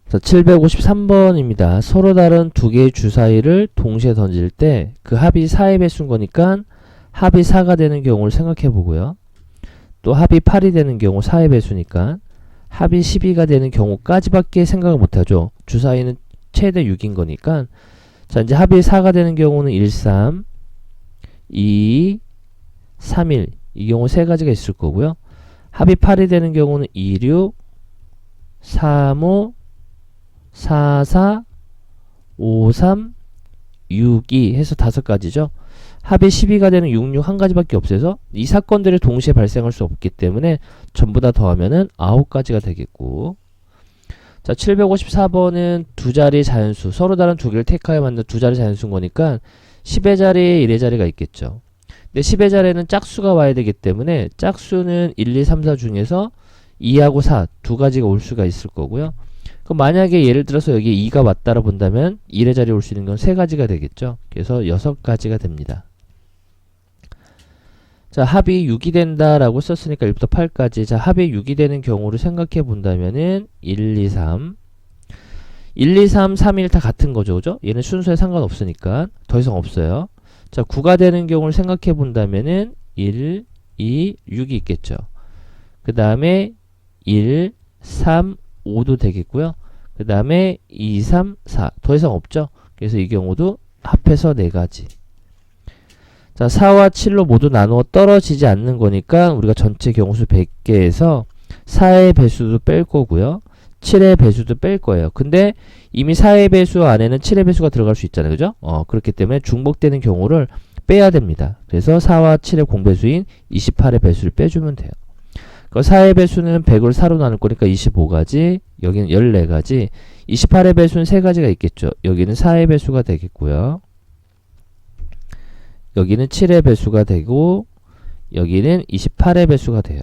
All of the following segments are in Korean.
자, 753번입니다. 서로 다른 두 개의 주사위를 동시에 던질 때 그 합이 4의 배수인 거니까 합이 4가 되는 경우를 생각해 보고요. 또 합이 8이 되는 경우 4의 배수니까 합이 12가 되는 경우까지밖에 생각을 못하죠. 주사위는 최대 6인 거니까. 자, 이제 합이 4가 되는 경우는 1, 3, 2, 3, 1. 이 경우 세 가지가 있을 거고요. 합이 8이 되는 경우는 2, 6, 3, 5, 4, 4, 5, 3, 6, 2 해서 5가지죠. 합이 12가 되는 6, 6 한 가지밖에 없어서 이 사건들이 동시에 발생할 수 없기 때문에 전부 다 더하면은 9가지가 되겠고. 자, 754번은 두 자리 자연수, 서로 다른 두 개를 택하여 만든 두 자리 자연수인 거니까 10의 자리에 1의 자리가 있겠죠. 근데 10의 자리에는 짝수가 와야 되기 때문에 짝수는 1, 2, 3, 4 중에서 2하고 4 두 가지가 올 수가 있을 거고요. 그럼 만약에 예를 들어서 여기 2가 왔다라 본다면 1의 자리에 올 수 있는 건 3가지가 되겠죠. 그래서 6가지가 됩니다. 자, 합이 6이 된다라고 썼으니까 1부터 8까지. 자, 합이 6이 되는 경우를 생각해 본다면은 1, 2, 3 1, 2, 3, 3, 1 다 같은 거죠. 그죠? 얘는 순서에 상관없으니까 더 이상 없어요. 자, 9가 되는 경우를 생각해 본다면은 1, 2, 6이 있겠죠. 그 다음에 1, 3, 5도 되겠고요. 그 다음에 2, 3, 4 더 이상 없죠. 그래서 이 경우도 합해서 4가지. 자, 4와 7로 모두 나누어 떨어지지 않는 거니까 우리가 전체 경우수 100개에서 4의 배수도 뺄 거고요. 7의 배수도 뺄 거예요. 근데 이미 4의 배수 안에는 7의 배수가 들어갈 수 있잖아요. 그죠? 그렇기 때문에 중복되는 경우를 빼야 됩니다. 그래서 4와 7의 공배수인 28의 배수를 빼주면 돼요. 4의 배수는 100을 4로 나눌 거니까 25가지, 여기는 14가지, 28의 배수는 3가지가 있겠죠. 여기는 4의 배수가 되겠고요. 여기는 7의 배수가 되고 여기는 28의 배수가 돼요.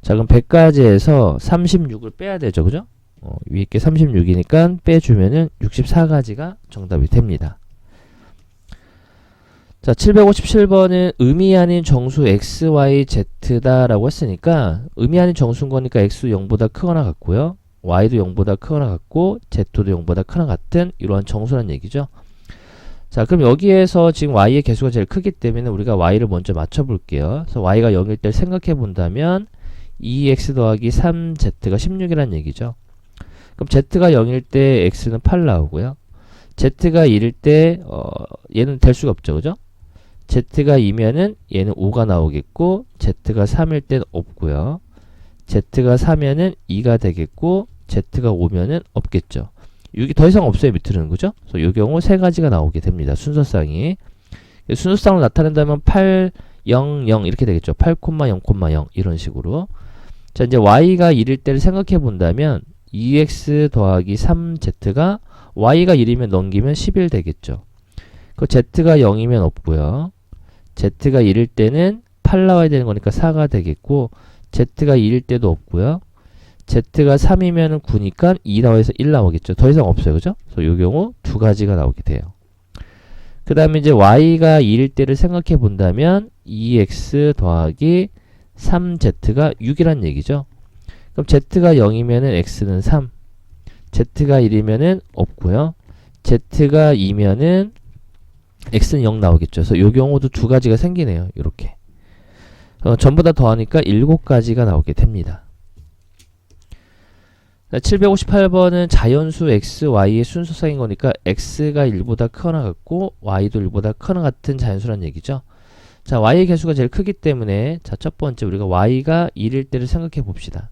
자, 그럼 100가지에서 36을 빼야 되죠. 그죠? 위에 게 36이니까 빼주면은 64가지가 정답이 됩니다. 자, 757번은 의미 아닌 정수 x, y, z다 라고 했으니까 의미 아닌 정수인 거니까 x도 0보다 크거나 같고요. y도 0보다 크거나 같고 z도 0보다 크거나 같은 이러한 정수란 얘기죠. 자, 그럼 여기에서 지금 y의 개수가 제일 크기 때문에 우리가 y를 먼저 맞춰 볼게요. 그래서 y가 0일 때 생각해 본다면 2x 더하기 3z가 16이란 얘기죠. 그럼 z가 0일 때 x는 8 나오고요. z가 1일 때 얘는 될 수가 없죠. 그죠? z가 2면은 얘는 5가 나오겠고 z가 3일 땐 없고요. z가 4면은 2가 되겠고 z가 5면은 없겠죠. 6이 더 이상 없어요. 밑으로는. 그죠? 그래서 이 경우 3가지가 나오게 됩니다. 순서상이. 순서상으로 나타낸다면 8, 0, 0 이렇게 되겠죠. 8, 0, 0 이런 식으로. 자, 이제 y가 1일 때를 생각해 본다면 2x 더하기 3z가 y가 1이면 넘기면 11 되겠죠. 그 z가 0이면 없고요. z가 1일 때는 8 나와야 되는 거니까 4가 되겠고 z가 2일 때도 없고요. z가 3이면 9니까 2 나와서 1 나오겠죠. 더 이상 없어요. 그죠? 그래서 이 경우 2가지가 나오게 돼요. 그 다음에 이제 y가 2일 때를 생각해 본다면 2x 더하기 3z가 6이란 얘기죠. 그럼 z가 0이면은 x는 3, z가 1이면은 없고요. z가 2면은 x는 0 나오겠죠. 그래서 이 경우도 2가지가 생기네요. 이렇게. 전부 다 더하니까 7가지가 나오게 됩니다. 758번은 자연수 x, y의 순서상인 거니까 x가 1보다 크거나 같고 y도 1보다 크거나 같은 자연수란 얘기죠. 자, y의 개수가 제일 크기 때문에 자, 첫 번째 우리가 y가 1일 때를 생각해 봅시다.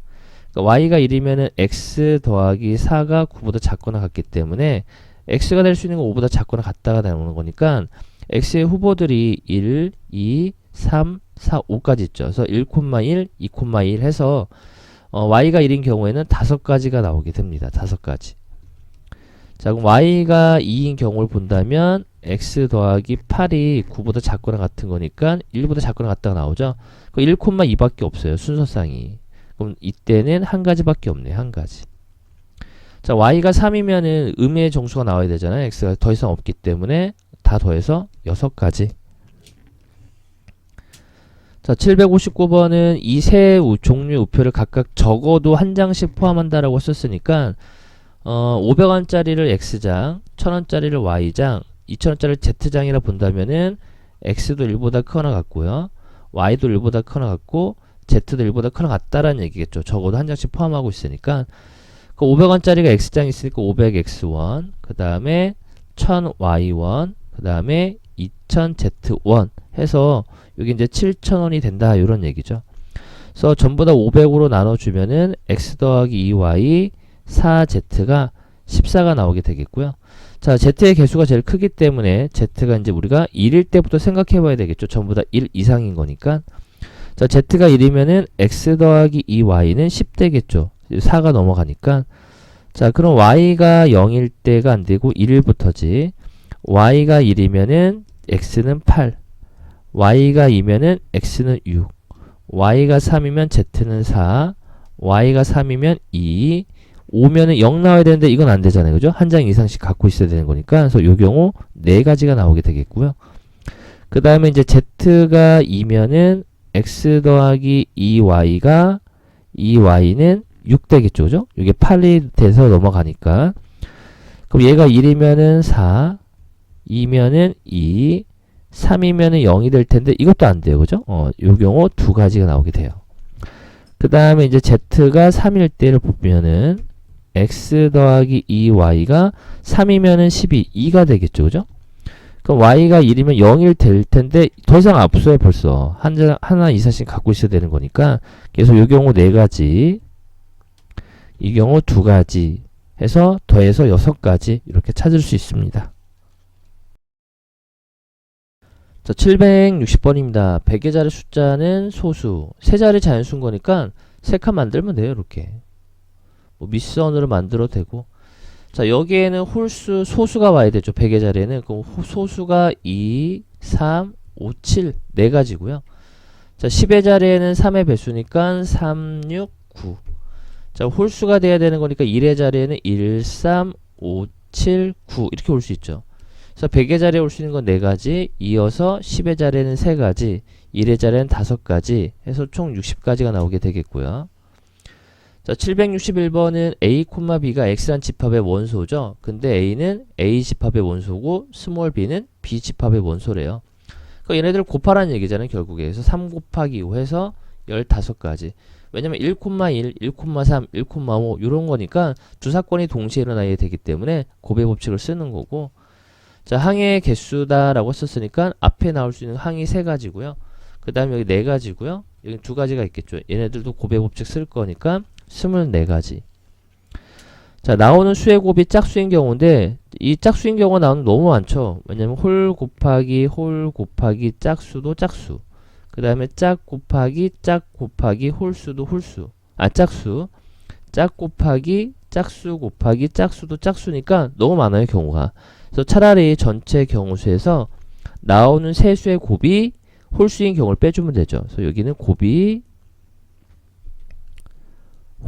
그러니까 y가 1이면은 x 더하기 4가 9보다 작거나 같기 때문에 x가 될 수 있는 건 5보다 작거나 같다가 나오는 거니까 x의 후보들이 1, 2, 3, 4, 5까지 있죠. 그래서 1, 2, 1 해서 y가 1인 경우에는 5가지가 나오게 됩니다. 5가지. 자, 그럼 y가 2인 경우를 본다면 x 더하기 8이 9보다 작거나 같은 거니까 1보다 작거나 같다가 나오죠. 1, 2밖에 없어요. 순서상이. 그럼 이때는 한 가지밖에 없네요. 한 가지. 자, y가 3이면은 의미의 정수가 나와야 되잖아요. x가 더 이상 없기 때문에 다 더해서 6가지. 자, 759번은 이 세 종류의 우표를 각각 적어도 한 장씩 포함한다라고 썼으니까 500원짜리를 X장, 1000원짜리를 Y장, 2000원짜리를 Z장이라 본다면은 X도 1보다 크거나 같고요. Y도 1보다 크거나 같고 Z도 1보다 크거나 같다라는 얘기겠죠. 적어도 한 장씩 포함하고 있으니까. 그 500원짜리가 X장이 있으니까 500X1, 그 다음에 1000Y1, 그 다음에 2000Z1 해서 여기 이제 7000원이 된다 이런 얘기죠. 그래서 전부 다 500으로 나눠주면은 X 더하기 2Y 4Z가 14가 나오게 되겠고요. 자, Z의 개수가 제일 크기 때문에 Z가 이제 우리가 1일 때부터 생각해 봐야 되겠죠. 전부 다 1 이상인 거니까. 자, Z가 1이면은 X 더하기 2Y는 10 되겠죠. 4가 넘어가니까. 자, 그럼 Y가 0일 때가 안 되고 1일부터지. Y가 1이면은 X는 8. Y가 2면은 X는 6. Y가 3이면 Z는 4. Y가 3이면 2. 5면은 0 나와야 되는데 이건 안 되잖아요. 그죠? 한 장 이상씩 갖고 있어야 되는 거니까. 그래서 이 경우 4가지가 나오게 되겠고요. 그 다음에 이제 Z가 2면은 X 더하기 2Y가 2Y는 6 되겠죠. 그죠? 이게 8이 돼서 넘어가니까. 그럼 얘가 1이면은 4, 2면은 2, 3이면은 0이 될 텐데 이것도 안 돼요. 그죠? 요 경우 2가지가 나오게 돼요. 그 다음에 이제 Z가 3일 때를 보면은 X 더하기 2Y가 3이면은 12, 2가 되겠죠. 그죠? 그럼 Y가 1이면 0일 될 텐데 더 이상 없어요. 벌써. 하나 이상씩 갖고 있어야 되는 거니까. 그래서 요 경우 4가지, 이 경우 2가지 해서 더해서 6가지 이렇게 찾을 수 있습니다. 자, 760번입니다. 100의 자리 숫자는 소수, 세 자리 자연수인 거니까 3칸 만들면 돼요. 이렇게 뭐 밑선으로 만들어도 되고. 자, 여기에는 홀수, 소수가 와야 되죠. 100의 자리에는. 그럼 소수가 2, 3, 5, 7 4가지고요. 자, 10의 자리에는 3의 배수니까 3, 6, 9. 자, 홀수가 돼야 되는 거니까 1의 자리에는 1, 3, 5, 7, 9 이렇게 올 수 있죠. 그래서 100의 자리에 올 수 있는 건 4가지, 이어서 10의 자리에는 3가지, 1의 자리에는 5가지 해서 총 60가지가 나오게 되겠고요. 자, 761번은 A, B가 X란 집합의 원소죠. 근데 A는 A 집합의 원소고 스몰 b는 B 집합의 원소래요. 그러니까 얘네들 곱하라는 얘기잖아요. 결국에. 그래서 3 곱하기 5 해서 15가지. 왜냐면 1, 1, 1,3, 1,5 이런 거니까 두 사건이 동시에 일어나야 되기 때문에 곱의 법칙을 쓰는 거고. 자, 항의 개수다라고 썼으니까 앞에 나올 수 있는 항이 3가지고요. 그 다음에 여기 4가지고요. 여기 2가지가 있겠죠. 얘네들도 곱의 법칙 쓸 거니까 24가지. 자, 나오는 수의 곱이 짝수인 경우인데 이 짝수인 경우가 나오는 너무 많죠. 왜냐면 홀 곱하기 짝수도 짝수. 그 다음에 짝 곱하기 홀수도 홀수. 짝수. 짝 곱하기 짝수 곱하기 짝수도 짝수니까 너무 많아요. 경우가. 그래서 차라리 전체 경우수에서 나오는 세 수의 곱이 홀수인 경우를 빼주면 되죠. 그래서 여기는 곱이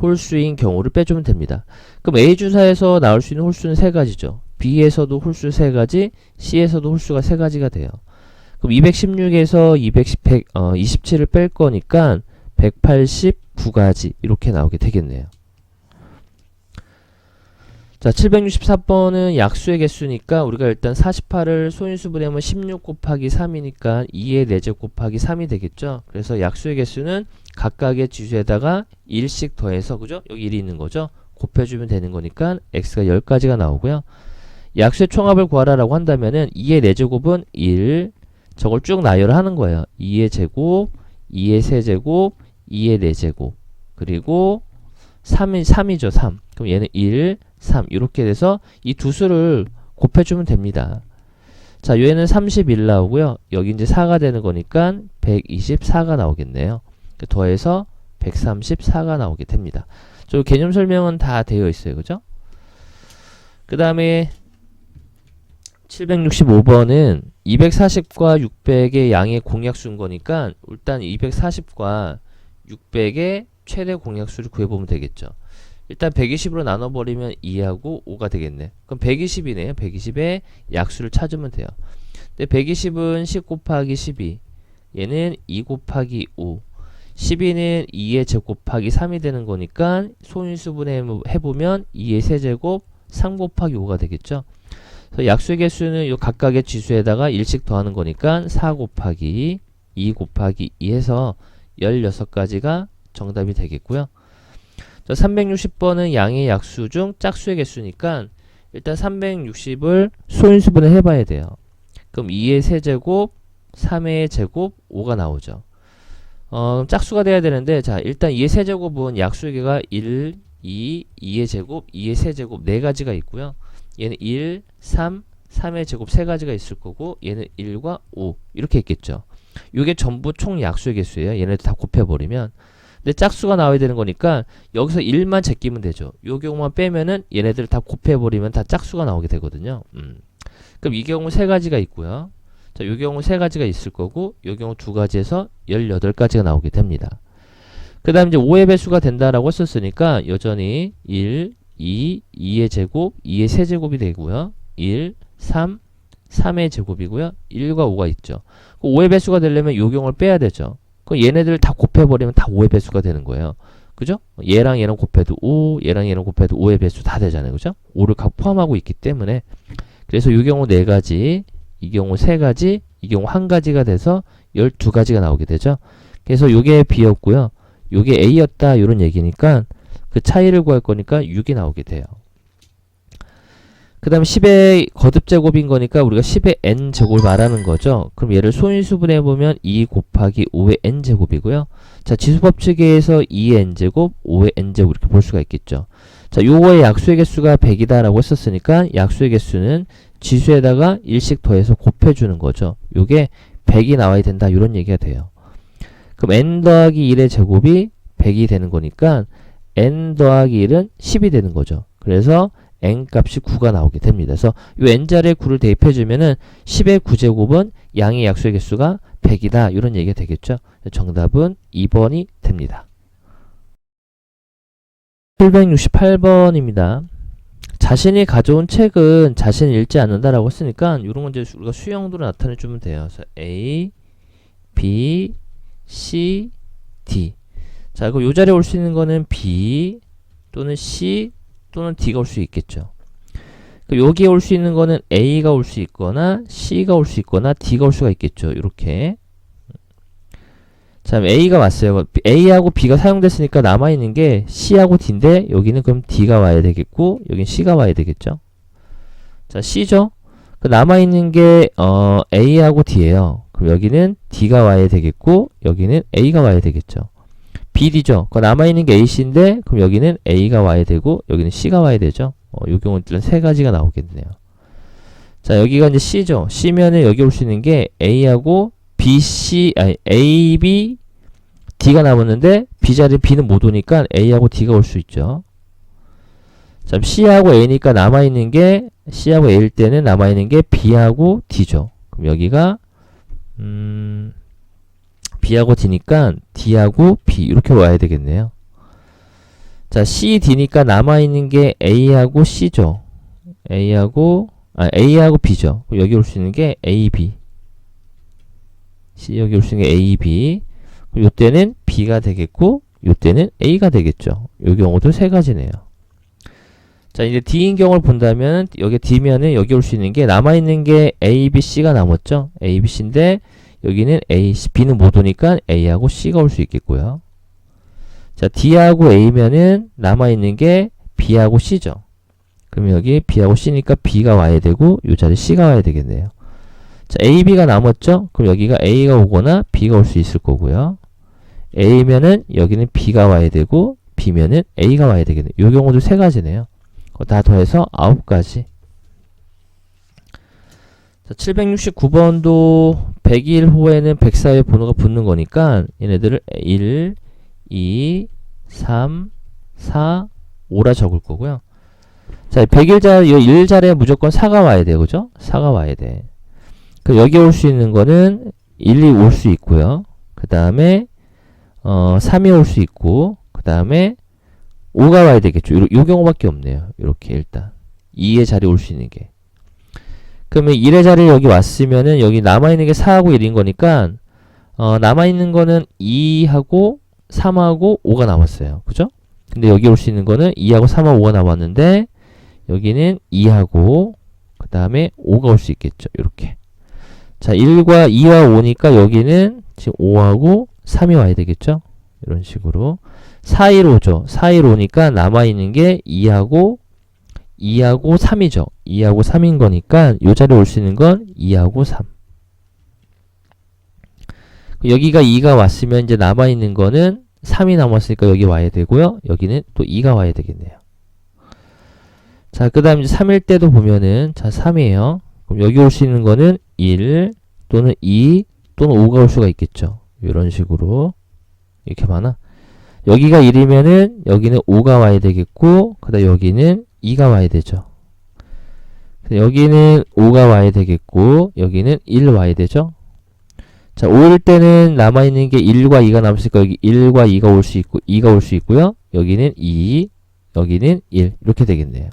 홀수인 경우를 빼주면 됩니다. 그럼 A 주사에서 나올 수 있는 홀수는 3가지죠. B에서도 홀수 3가지, C에서도 홀수가 3가지가 돼요. 그럼 216에서 27을 뺄 거니까 189가지 이렇게 나오게 되겠네요. 자, 764번은 약수의 개수니까 우리가 일단 48을 소인수분해하면 16 곱하기 3이니까 2의 4제 곱하기 3이 되겠죠. 그래서 약수의 개수는 각각의 지수에다가 1씩 더해서, 그죠? 여기 1이 있는 거죠. 곱해주면 되는 거니까 x가 10가지가 나오고요. 약수의 총합을 구하라라고 한다면은 2의 4제곱은 1, 저걸 쭉 나열을 하는 거예요. 2의 제곱, 2의 세제곱, 2의 4제곱, 그리고 3이죠. 3. 그럼 얘는 1, 3 이렇게 돼서 이 두 수를 곱해주면 됩니다. 자, 얘는 31 나오고요. 여기 이제 4가 되는 거니까 124가 나오겠네요. 더해서 134가 나오게 됩니다. 저 개념 설명은 다 되어 있어요. 그죠? 그 다음에 765번은 240과 600의 양의 공약수인 거니까 일단 240과 600의 최대 공약수를 구해보면 되겠죠. 일단 120으로 나눠버리면 2하고 5가 되겠네. 그럼 120이네요. 120의 약수를 찾으면 돼요. 근데 120은 10 곱하기 12, 얘는 2 곱하기 5. 12는 2의 제곱 곱하기 3이 되는 거니까 소인수분해 해보면 2의 세제곱 3 곱하기 5가 되겠죠. 그래서 약수의 개수는 요 각각의 지수에다가 1씩 더하는 거니까 4 곱하기 2 곱하기 2 해서 16가지가 정답이 되겠고요. 360번은 양의 약수 중 짝수의 개수니까 일단 360을 소인수분해 해봐야 돼요. 그럼 2의 세제곱, 3의 제곱, 5가 나오죠. 짝수가 돼야 되는데, 자, 일단 2의 세제곱은 약수의 개가 1, 2, 2의 제곱, 2의 세제곱 4가지가 있고요. 얘는 1, 3, 3의 제곱 3가지가 있을 거고, 얘는 1과 5 이렇게 있겠죠. 이게 전부 총 약수의 개수예요. 얘네들 다 곱해버리면. 근데 짝수가 나와야 되는 거니까 여기서 1만 제끼면 되죠. 요 경우만 빼면은 얘네들 다 곱해버리면 다 짝수가 나오게 되거든요. 그럼 이 경우 3가지가 있고요. 자, 요 경우 3가지가 있을 거고, 요 경우 2가지에서 18가지가 나오게 됩니다. 그 다음 이제 5의 배수가 된다라고 했었으니까 여전히 1, 2, 2의 제곱, 2의 세제곱이 되고요. 1, 3, 3의 제곱이고요. 1과 5가 있죠. 5의 배수가 되려면 요 경우를 빼야 되죠. 그럼 얘네들 다 곱해버리면 다 5의 배수가 되는 거예요. 그죠? 얘랑 얘랑 곱해도 5, 얘랑 얘랑 곱해도 5의 배수 다 되잖아요. 그죠? 5를 각 포함하고 있기 때문에. 그래서 이 경우 4가지, 이 경우 3가지, 이 경우 1가지가 돼서 12가지가 나오게 되죠. 그래서 요게 B였고요. 요게 A였다 이런 얘기니까 그 차이를 구할 거니까 6이 나오게 돼요. 그 다음 10의 거듭제곱인 거니까 우리가 10의 n제곱을 말하는 거죠. 그럼 얘를 소인수분해 보면 2 곱하기 5의 n제곱이고요. 자, 지수법칙에서 2의 n제곱, 5의 n제곱 이렇게 볼 수가 있겠죠. 자, 요거의 약수의 개수가 100이다 라고 했었으니까 약수의 개수는 지수에다가 1씩 더해서 곱해주는 거죠. 요게 100이 나와야 된다 이런 얘기가 돼요. 그럼 n 더하기 1의 제곱이 100이 되는 거니까 n 더하기 1은 10이 되는 거죠. 그래서 n 값이 9가 나오게 됩니다. 그래서 이 n자리에 9를 대입해주면은 10의 9제곱은 양의 약수의 개수가 100이다 이런 얘기가 되겠죠. 정답은 2번이 됩니다. 768번입니다. 자신이 가져온 책은 자신이 읽지 않는다라고 했으니까 이런 건 이제 우리가 수형도로 나타내주면 돼요. 그래서 A, B, C, D. 자, 그럼 이 자리에 올 수 있는 거는 B 또는 C 또는 D가 올 수 있겠죠. 여기에 올 수 있는 거는 A가 올 수 있거나 C가 올 수 있거나 D가 올 수가 있겠죠. 이렇게. 자, A가 왔어요. A하고 B가 사용됐으니까 남아있는 게 C하고 D인데 여기는 그럼 D가 와야 되겠고 여긴 C가 와야 되겠죠. 자, C죠. 그 남아있는 게 A하고 D예요. 그럼 여기는 D가 와야 되겠고 여기는 A가 와야 되겠죠. BD죠. 그 남아있는 게 AC인데 그럼 여기는 A가 와야 되고 여기는 C가 와야 되죠. 이 경우는 3가지가 나오겠네요. 자, 여기가 이제 C죠. C면은 여기 올 수 있는 게 A하고 BC, 아니 AB, D가 남았는데 B 자리에 B는 못 오니까 A하고 D가 올 수 있죠. 자, C하고 A니까 남아있는 게 C하고 A일 때는 남아있는 게 B하고 D죠. 그럼 여기가 B하고 D니까 D하고 B 이렇게 와야 되겠네요. 자, C, D니까 남아있는 게 A하고 C죠. A하고 B죠. 여기 올 수 있는 게 A, B. C 여기 올 수 있는 게 A, B. 요때는 B가 되겠고 요때는 A가 되겠죠. 요 경우도 3가지네요. 자, 이제 D인 경우를 본다면 여기 D면은 여기 올 수 있는 게 남아있는 게 A, B, C가 남았죠. A, B, C인데 여기는 A, C, B는 못 오니까 A하고 C가 올 수 있겠고요. 자, D하고 A면은 남아있는 게 B하고 C죠. 그럼 여기 B하고 C니까 B가 와야 되고 요 자리에 C가 와야 되겠네요. 자, A, B가 남았죠? 그럼 여기가 A가 오거나 B가 올 수 있을 거고요. A면은 여기는 B가 와야 되고 B면은 A가 와야 되겠네요. 요 경우도 3가지네요. 다 더해서 9가지. 자, 769번도 101호에는 104의 번호가 붙는 거니까 얘네들을 1, 2, 3, 4, 5라 적을 거고요. 자, 101자, 이 1자리에 무조건 4가 와야 돼요. 그죠? 4가 와야 돼. 그럼 여기 올 수 있는 거는 1이 올 수 있고요. 그 다음에 3이 올 수 있고 그 다음에 5가 와야 되겠죠. 요 경우밖에 없네요. 이렇게 일단 2의 자리에 올 수 있는 게. 그러면 1의 자리에 여기 왔으면은 여기 남아있는 게 4하고 1인 거니까 남아있는 거는 2하고 3하고 5가 남았어요. 그죠? 근데 여기 올 수 있는 거는 2하고 3하고 5가 남았는데 여기는 2하고 그 다음에 5가 올 수 있겠죠. 이렇게. 자, 1과 2와 5니까 여기는 지금 5하고 3이 와야 되겠죠? 이런 식으로. 4, 1, 5죠. 4, 1, 5니까 남아있는 게 2하고 3이죠. 2하고 3인 거니까 요 자리에 올 수 있는 건 2하고 3. 여기가 2가 왔으면 이제 남아있는 거는 3이 남았으니까 여기 와야 되고요. 여기는 또 2가 와야 되겠네요. 자, 그 다음 이제 3일 때도 보면은, 자, 3이에요. 그럼 여기 올 수 있는 거는 1 또는 2 또는 5가 올 수가 있겠죠. 이런 식으로. 이렇게 많아. 여기가 1이면은 여기는 5가 와야 되겠고, 그 다음 여기는 2가 와야 되죠. 여기는 5가 와야 되겠고, 여기는 1 와야 되죠. 자, 5일 때는 남아있는 게 1과 2가 남았으니까 여기 1과 2가 올 수 있고, 2가 올 수 있고요. 여기는 2, 여기는 1. 이렇게 되겠네요.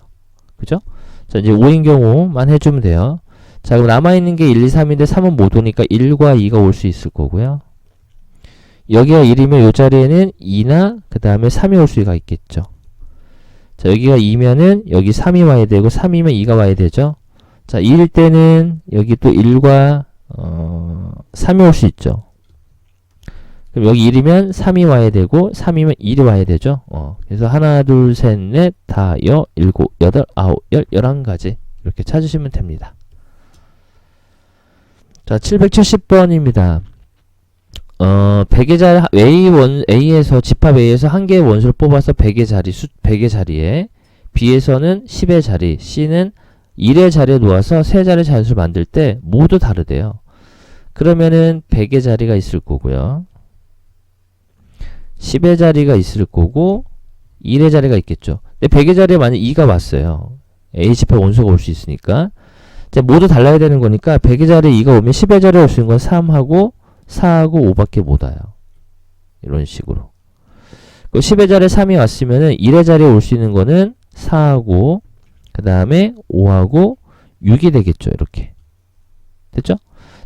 그죠? 자, 이제 5인 경우만 해주면 돼요. 자, 그럼 남아있는 게 1, 2, 3인데 3은 못 오니까 1과 2가 올 수 있을 거고요. 여기가 1이면 이 자리에는 2나 그 다음에 3이 올 수가 있겠죠. 자, 여기가 2면은 여기 3이 와야 되고 3이면 2가 와야 되죠. 자, 2일 때는 여기 또 1과 3이 올 수 있죠. 그럼 여기 1이면 3이 와야 되고 3이면 1이 와야 되죠. 그래서 하나, 둘, 셋, 넷, 다, 여, 일곱, 여덟, 아홉, 열, 11가지 이렇게 찾으시면 됩니다. 자, 770번입니다. A에서 집합 A에서 한 개의 원수를 뽑아서 100의 자리에 B에서는 10의 자리, C는 1의 자리에 놓아서 세 자리의 자연수를 만들 때 모두 다르대요. 그러면은 100의 자리가 있을 거고요. 10의 자리가 있을 거고 1의 자리가 있겠죠. 근데 100의 자리에 만약 2가 왔어요. A 집합 원수가 올 수 있으니까 이제 모두 달라야 되는 거니까 100의 자리에 2가 오면 10의 자리에 올 수 있는 건 3하고 4하고 5밖에 못 와요. 이런 식으로. 10의 자리에 3이 왔으면은 1의 자리에 올 수 있는 거는 4하고 그 다음에 5하고 6이 되겠죠. 이렇게. 됐죠?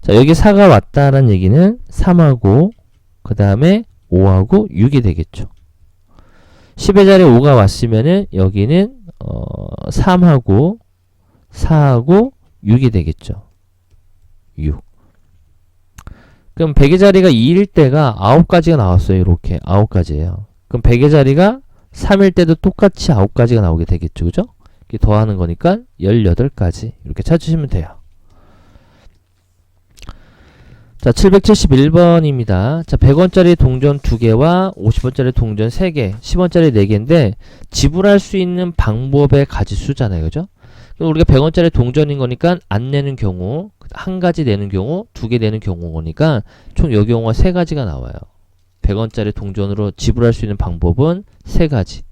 자, 여기 4가 왔다는 얘기는 3하고 그 다음에 5하고 6이 되겠죠. 10의 자리에 5가 왔으면은 여기는 3하고 4하고 6이 되겠죠. 6. 그럼 100의 자리가 2일 때가 9가지가 나왔어요. 이렇게 9가지예요. 그럼 100의 자리가 3일 때도 똑같이 9가지가 나오게 되겠죠. 그죠? 이렇게 더하는 거니까 18가지 이렇게 찾으시면 돼요. 자, 771번입니다. 자, 100원짜리 동전 2개와 50원짜리 동전 3개, 10원짜리 4개인데 지불할 수 있는 방법의 가지수잖아요. 그죠? 그럼 우리가 100원짜리 동전인 거니까 안 내는 경우, 한 가지 내는 경우, 2개 내는 경우니까 총 이 경우가 3가지가 나와요. 100원짜리 동전으로 지불할 수 있는 방법은 3가지.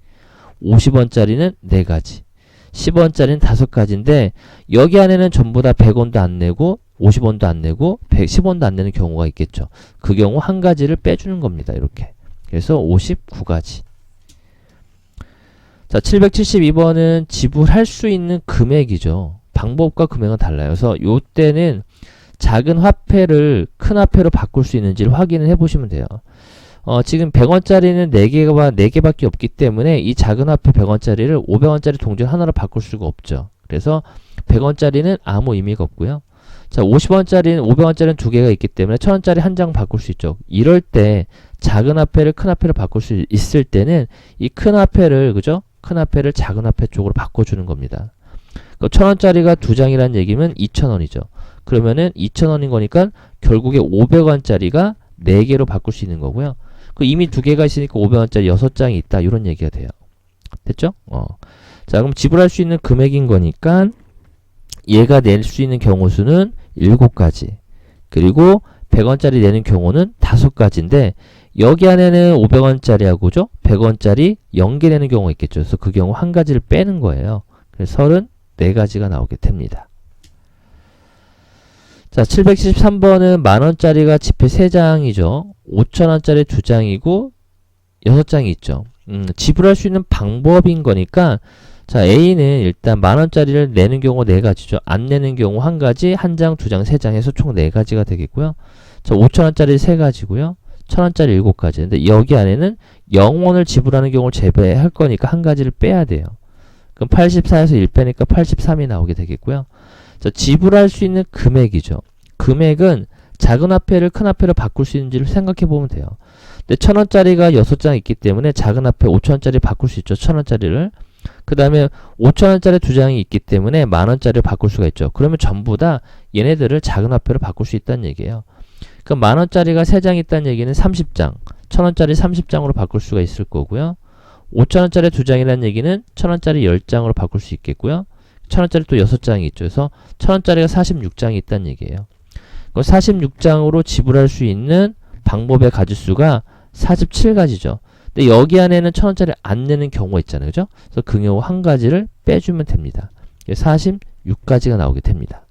50원짜리는 4가지. 10원짜리는 5가지인데 여기 안에는 전부 다 100원도 안 내고 50원도 안 내고 110원도 안 내는 경우가 있겠죠. 그 경우 한 가지를 빼주는 겁니다. 이렇게. 그래서 59가지. 자, 772번은 지불할 수 있는 금액이죠. 방법과 금액은 달라요. 그래서 요때는 작은 화폐를 큰 화폐로 바꿀 수 있는지를 확인을 해보시면 돼요. 지금 100원짜리는 4개밖에 없기 때문에 이 작은 화폐 100원짜리를 500원짜리 동전 하나로 바꿀 수가 없죠. 그래서 100원짜리는 아무 의미가 없고요. 자, 50원짜리는 500원짜리는 2개가 있기 때문에 1000원짜리 한 장 바꿀 수 있죠. 이럴 때 작은 화폐를 큰 화폐로 바꿀 수 있을 때는 이 큰 화폐를, 그죠? 큰 화폐를 작은 화폐 쪽으로 바꿔주는 겁니다. 1000원짜리가 2장이라는 얘기면 2000원이죠. 그러면은 2000원인 거니까 결국에 500원짜리가 4개로 바꿀 수 있는 거고요. 이미 2개가 있으니까 500원짜리 6장이 있다. 이런 얘기가 돼요. 됐죠? 자, 그럼 지불할 수 있는 금액인 거니까 얘가 낼 수 있는 경우 수는 7가지. 그리고 100원짜리 내는 경우는 5가지인데 여기 안에는 500원짜리하고죠. 100원짜리 0개 내는 경우가 있겠죠. 그래서 그 경우 한 가지를 빼는 거예요. 그래서 34가지가 나오게 됩니다. 자, 773번은 만원짜리가 지폐 3장이죠. 5천원짜리 2장이고 6장이 있죠. 지불할 수 있는 방법인 거니까 자, A는 일단 10,000원짜리를 내는 경우 4가지죠. 안 내는 경우 1가지, 1장, 2장, 3장 해서 총 4가지가 되겠고요. 자, 5,000원짜리 3가지고요. 1,000원짜리 7가지. 근데 여기 안에는 0원을 지불하는 경우를 제외할 거니까 1가지를 빼야 돼요. 그럼 84에서 1 빼니까 83이 나오게 되겠고요. 자, 지불할 수 있는 금액이죠. 금액은 작은 화폐를 큰 화폐로 바꿀 수 있는지를 생각해 보면 돼요. 근데 1,000원짜리가 6장 있기 때문에 작은 화폐 5,000원짜리 바꿀 수 있죠. 1,000원짜리를. 그 다음에 5,000원짜리 2장이 있기 때문에 10,000원짜리를 바꿀 수가 있죠. 그러면 전부 다 얘네들을 작은 화폐로 바꿀 수 있다는 얘기예요. 그럼 10,000원짜리가 3장 있다는 얘기는 30장, 1,000원짜리 30장으로 바꿀 수가 있을 거고요. 5,000원짜리 2장이라는 얘기는 1,000원짜리 10장으로 바꿀 수 있겠고요. 1,000원짜리 또 6장이 있죠. 그래서 1,000원짜리가 46장이 있다는 얘기예요. 그럼 46장으로 지불할 수 있는 방법의 가지수가 47가지죠. 근데 여기 안에는 1,000원짜리 안 내는 경우가 있잖아요. 그죠? 그래서 그 경우 1가지를 빼주면 됩니다. 46가지가 나오게 됩니다.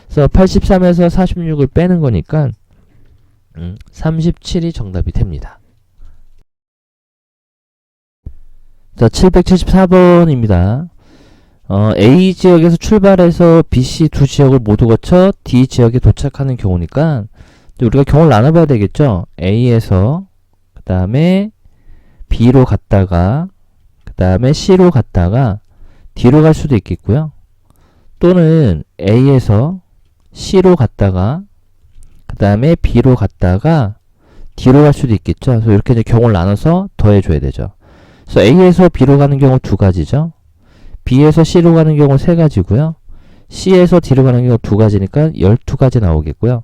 그래서 83에서 46을 빼는 거니까 37이 정답이 됩니다. 자, 774번입니다. A 지역에서 출발해서 B, C 두 지역을 모두 거쳐 D 지역에 도착하는 경우니까 우리가 경우를 나눠봐야 되겠죠. A에서 그 다음에 B로 갔다가 그 다음에 C로 갔다가 D로 갈 수도 있겠고요. 또는 A에서 C로 갔다가 그 다음에 B로 갔다가 D로 갈 수도 있겠죠. 그래서 이렇게 이제 경우를 나눠서 더해줘야 되죠. 그래서 A에서 B로 가는 경우 2가지죠. B에서 C로 가는 경우 3가지고요. C에서 D로 가는 경우 2가지니까 12가지 나오겠고요.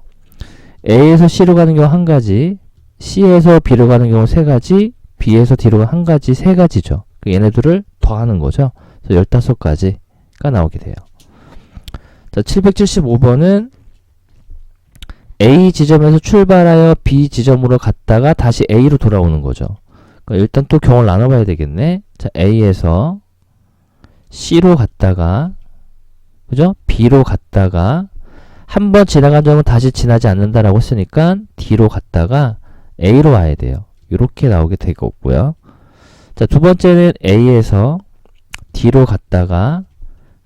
A에서 C로 가는 경우 1가지, C에서 B로 가는 경우 3가지, B에서 D로 가는 1가지, 3가지죠. 얘네들을 더하는 거죠. 그래서 15가지가 나오게 돼요. 자, 775번은 A 지점에서 출발하여 B 지점으로 갔다가 다시 A로 돌아오는 거죠. 그러니까 일단 또 경우를 나눠봐야 되겠네. 자, A에서 C로 갔다가, 그죠? B로 갔다가, 한 번 지나간 점은 다시 지나지 않는다라고 했으니까 D로 갔다가 A로 와야 돼요. 이렇게 나오게 되겠고요. 자, 두 번째는 A에서 D로 갔다가,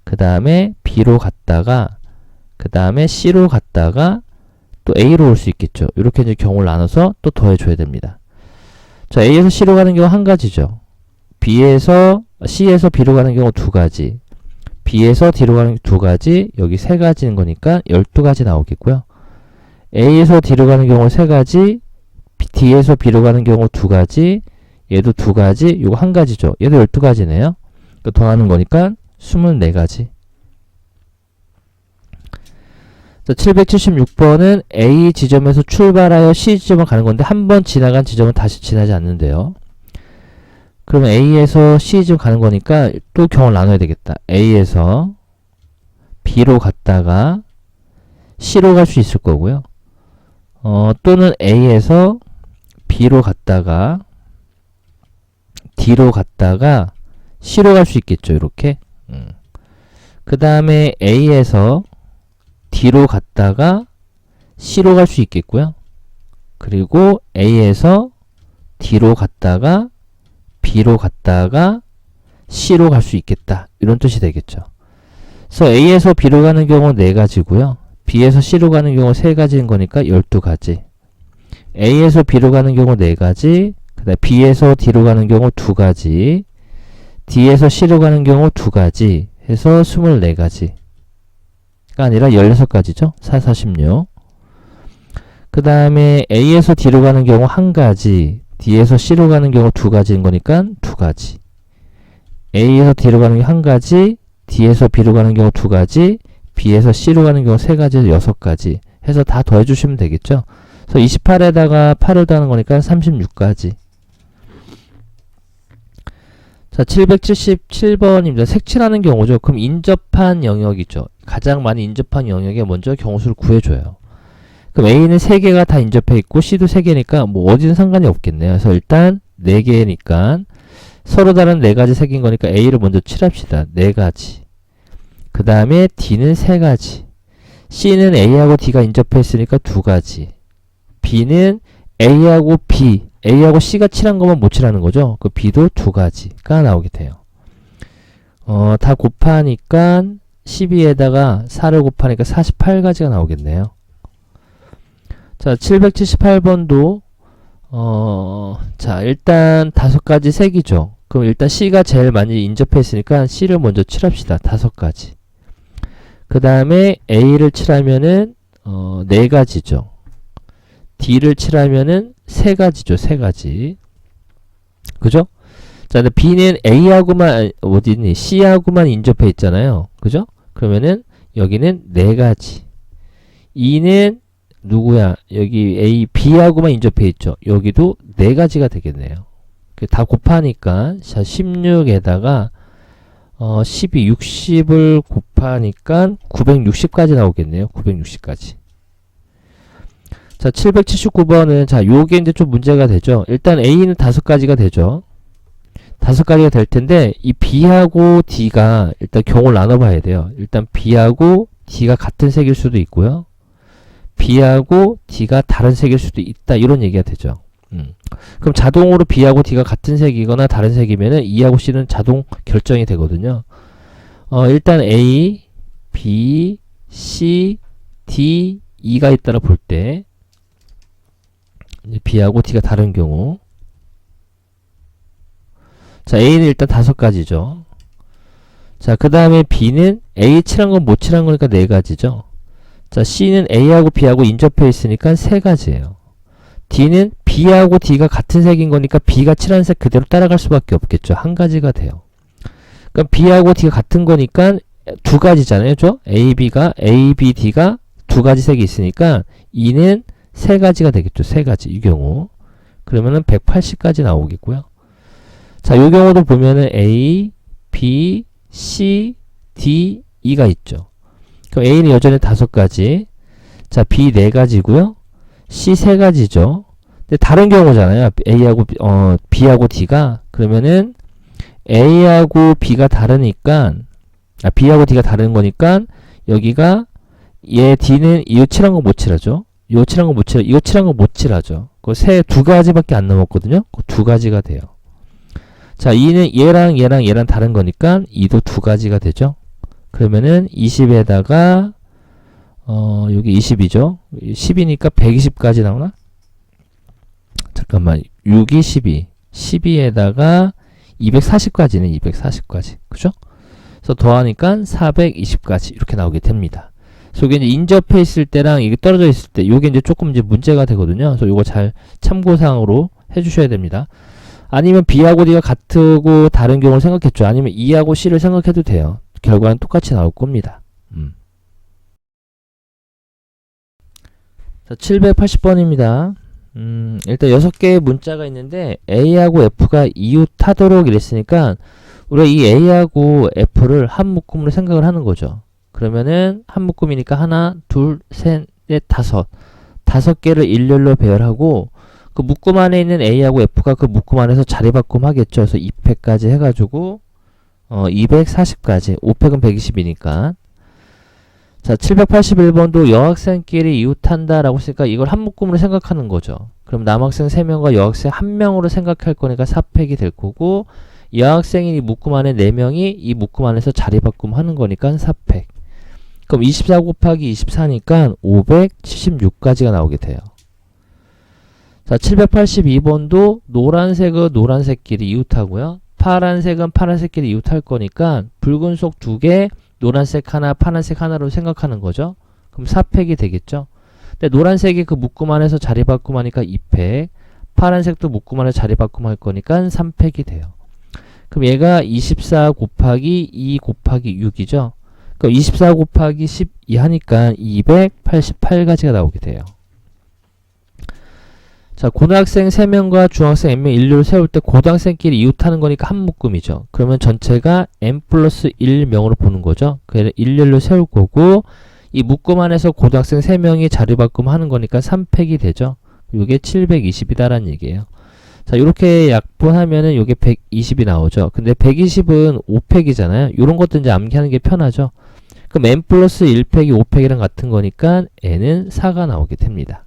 그 다음에 B로 갔다가, 그 다음에 C로 갔다가, 또 A로 올 수 있겠죠. 이렇게 이제 경우를 나눠서 또 더해줘야 됩니다. 자, A에서 C로 가는 경우 1가지죠. C에서 B로 가는 경우 2가지, B에서 D로 가는 경우 2가지, 여기 3가지인 거니까 12가지 나오겠고요. A에서 D로 가는 경우 3가지, D에서 B로 가는 경우 2가지, 얘도 2가지, 요거 1가지죠. 얘도 12가지네요. 더하는 거니까 24가지. 자, 776번은 A 지점에서 출발하여 C 지점을 가는 건데 한 번 지나간 지점은 다시 지나지 않는데요. 그러면 A에서 C 지점 가는 거니까 또 경우를 나눠야 되겠다. A에서 B로 갔다가 C로 갈 수 있을 거고요. 또는 A에서 B로 갔다가 D로 갔다가 C로 갈 수 있겠죠. 이렇게. 그 다음에 A에서 D로 갔다가 C로 갈 수 있겠고요. 그리고 A에서 D로 갔다가 B로 갔다가 C로 갈 수 있겠다. 이런 뜻이 되겠죠. 그래서 A에서 B로 가는 경우 4가지고요. B에서 C로 가는 경우 3가지인 거니까 12가지. A에서 B로 가는 경우 4가지, 그 다음에 B에서 D로 가는 경우 2가지, D에서 C로 가는 경우 2가지 해서 24가지가 아니라 16가지죠. 4, 46. 그 다음에 A에서 D로 가는 경우 1가지, D에서 C로 가는 경우 2가지인 거니까 2가지. A에서 D로 가는 경우 1가지, D에서 B로 가는 경우 2가지, B에서 C로 가는 경우 3가지에서 6가지 해서 다 더해주시면 되겠죠. 그래서 28에다가 8을 더하는 거니까 36가지. 자, 777번입니다. 색칠하는 경우죠. 그럼 인접한 영역이죠. 가장 많이 인접한 영역에 먼저 경우수를 구해줘요. 그럼 A는 3개가 다 인접해 있고 C도 3개니까 뭐 어디든 상관이 없겠네요. 그래서 일단 4개니까 서로 다른 4가지 색인 거니까 A를 먼저 칠합시다. 4가지. 그 다음에 D는 3가지. C는 A하고 D가 인접해 있으니까 2가지. B는 A하고 C가 칠한 것만 못 칠하는 거죠. 그 B도 2가지가 나오게 돼요. 다 곱하니까 12에다가 4를 곱하니까 48가지가 나오겠네요. 자, 778번도 자, 일단 5가지 색이죠. 그럼 일단 C가 제일 많이 인접해 있으니까 C를 먼저 칠합시다. 5가지. 그 다음에 A를 칠하면은 4가지죠. D를 칠하면은 3가지죠. 3가지. 그죠? 자, 근데 B는 A하고만 어디니? C하고만 인접해 있잖아요. 그죠? 그러면은 여기는 4가지. E는 누구야? 여기 A, B하고만 인접해 있죠. 여기도 4가지가 되겠네요. 다 곱하니까 자, 16에다가 12, 60을 곱하니까 960까지 나오겠네요. 960까지. 자, 779번은 자, 요게 이제 좀 문제가 되죠. 일단 A는 5가지가 되죠. 5가지가 될 텐데 이 B하고 D가 일단 경우를 나눠봐야 돼요. 일단 B하고 D가 같은 색일 수도 있고요. B하고 D가 다른 색일 수도 있다. 이런 얘기가 되죠. 그럼 자동으로 B하고 D가 같은 색이거나 다른 색이면은 E하고 C는 자동 결정이 되거든요. 일단 A, B, C, D, E가 있다라 볼 때 B하고 D가 다른 경우 자, A는 일단 5가지죠. 자, 그 다음에 B는 A 칠한 건 못 칠한 거니까 4가지죠. 자, C는 A하고 B하고 인접해 있으니까 3가지예요. D는 B하고 D가 같은 색인 거니까 B가 칠한 색 그대로 따라갈 수밖에 없겠죠. 1가지가 돼요. 그럼 B하고 D가 같은 거니까 2가지잖아요. 그죠? A, B, D가 2가지 색이 있으니까 E는 3가지가 되겠죠. 3가지. 이 경우. 그러면은 180까지 나오겠고요. 자, 이 경우도 보면은 A, B, C, D, E가 있죠. 그럼 A는 여전히 5가지. 자, B 4가지고요. C 3가지죠. 근데 다른 경우잖아요. B하고 D가. 그러면은 A하고 B가 다르니까, B하고 D가 다른 거니까, 여기가, D는 이거 칠한 거 못 칠하죠. 이거 칠한 거 못 칠하죠. 그 2가지밖에 안 남았거든요. 그 2가지가 돼요. 자, E는 얘랑 다른 거니까, E도 2가지가 되죠. 그러면은 20에다가, 여기 20이죠. 10이니까 120까지 나오나? 잠깐만. 6이 12. 12에다가 240까지는 240까지. 그죠? 그래서 더하니까 420까지 이렇게 나오게 됩니다. 그래서 이게 이제 인접해 있을 때랑 이게 떨어져 있을 때 이게 이제 조금 이제 문제가 되거든요. 그래서 이거 잘 참고사항으로 해주셔야 됩니다. 아니면 B하고 D가 같고 다른 경우를 생각했죠. 아니면 E하고 C를 생각해도 돼요. 결과는 똑같이 나올 겁니다. 자, 780번입니다. 일단 6개의 문자가 있는데 A하고 F가 이웃하도록 이랬으니까 우리가 이 A하고 F를 한 묶음으로 생각을 하는 거죠. 그러면은 한 묶음이니까 하나, 둘, 셋, 넷, 5. 5개를 일렬로 배열하고 그 묶음 안에 있는 A하고 F가 그 묶음 안에서 자리바꿈 하겠죠. 그래서 2팩까지 해가지고 240까지 5팩은 120이니까 자 781번도 여학생끼리 이웃한다 라고 했으니까 이걸 한 묶음으로 생각하는 거죠. 그럼 남학생 3명과 여학생 1명으로 생각할 거니까 4팩이 될 거고 여학생이 이 묶음 안에 4명이 이 묶음 안에서 자리바꿈 하는 거니까 4팩. 그럼 24 곱하기 24니까 576까지가 나오게 돼요. 자 782번도 노란색은 노란색끼리 이웃하고요. 파란색은 파란색끼리 이웃할 거니까 붉은 속 2개, 노란색 하나, 파란색 하나로 생각하는 거죠. 그럼 4팩이 되겠죠. 근데 노란색이 그 묶음 안에서 자리바꿈 하니까 2팩, 파란색도 묶음 안에 자리바꿈 할 거니까 3팩이 돼요. 그럼 얘가 24 곱하기 2 곱하기 6이죠. 그럼 24 곱하기 12 하니까 288가지가 나오게 돼요. 자, 고등학생 3명과 중학생 n명 인류를 세울 때 고등학생끼리 이웃하는 거니까 한 묶음이죠. 그러면 전체가 n 플러스 1명으로 보는 거죠. 그래서 일렬로 세울 거고 이 묶음 안에서 고등학생 3명이 자리바꿈 하는 거니까 3팩이 되죠. 이게 720이다라는 얘기예요. 자, 이렇게 약분하면은 이게 120이 나오죠. 근데 120은 5팩이잖아요. 이런 것도 이제 암기하는 게 편하죠. 그럼 n 플러스 1팩이 5팩이랑 같은 거니까 n은 4가 나오게 됩니다.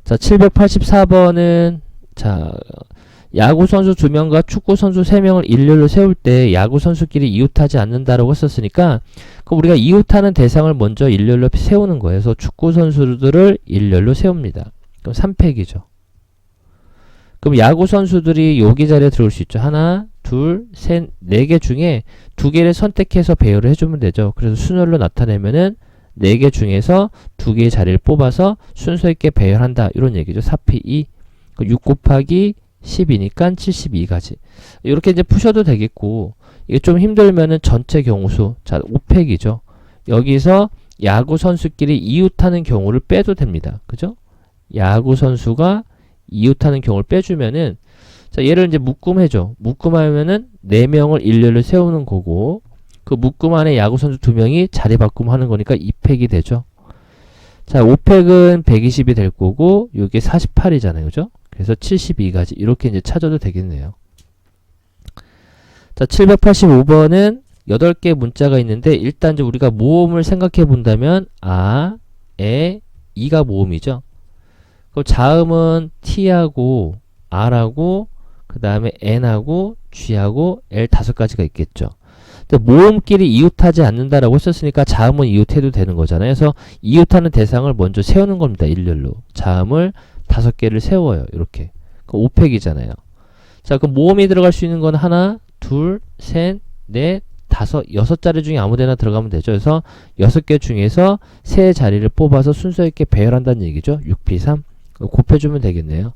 자, 784번은 자, 야구 선수 2명과 축구 선수 3명을 일렬로 세울 때 야구 선수끼리 이웃하지 않는다라고 했었으니까 그럼 우리가 이웃하는 대상을 먼저 일렬로 세우는 거예요. 그래서 축구 선수들을 일렬로 세웁니다. 그럼 3팩이죠. 그럼 야구 선수들이 여기 자리에 들어올 수 있죠. 하나, 둘, 셋, 4개 중에 2개를 선택해서 배열을 해주면 되죠. 그래서 순열로 나타내면은 4개 중에서 2개의 자리를 뽑아서 순서 있게 배열한다. 이런 얘기죠. 4P2. 6 곱하기 10이니까 72가지. 이렇게 이제 푸셔도 되겠고, 이게 좀 힘들면은 전체 경우수. 자, 5팩이죠. 여기서 야구 선수끼리 이웃하는 경우를 빼도 됩니다. 그죠? 야구 선수가 이웃하는 경우를 빼주면은, 자, 얘를 이제 묶음해줘. 묶음하면은 4명을 일렬로 세우는 거고, 그 묶음 안에 야구 선수 2명이 자리 바꿈하는 거니까 2팩이 되죠. 자, 5팩은 120이 될 거고, 요게 48이잖아요. 그죠? 그래서 72가지. 이렇게 이제 찾아도 되겠네요. 자, 785번은 8개 문자가 있는데, 일단 이제 우리가 모음을 생각해 본다면, 아, 에, 이가 모음이죠. 그럼 자음은 T하고, R하고, 그 다음에 N하고, G하고, L 5가지가 있겠죠. 근데 모음끼리 이웃하지 않는다라고 했었으니까 자음은 이웃해도 되는 거잖아요. 그래서 이웃하는 대상을 먼저 세우는 겁니다. 일렬로. 자음을 5개를 세워요. 이렇게. 그럼 5팩이잖아요. 자, 그럼 모음이 들어갈 수 있는 건 하나, 둘, 셋, 넷, 다섯, 6자리 중에 아무 데나 들어가면 되죠. 그래서 6개 중에서 3자리를 뽑아서 순서 있게 배열한다는 얘기죠. 6P3. 곱해주면 되겠네요.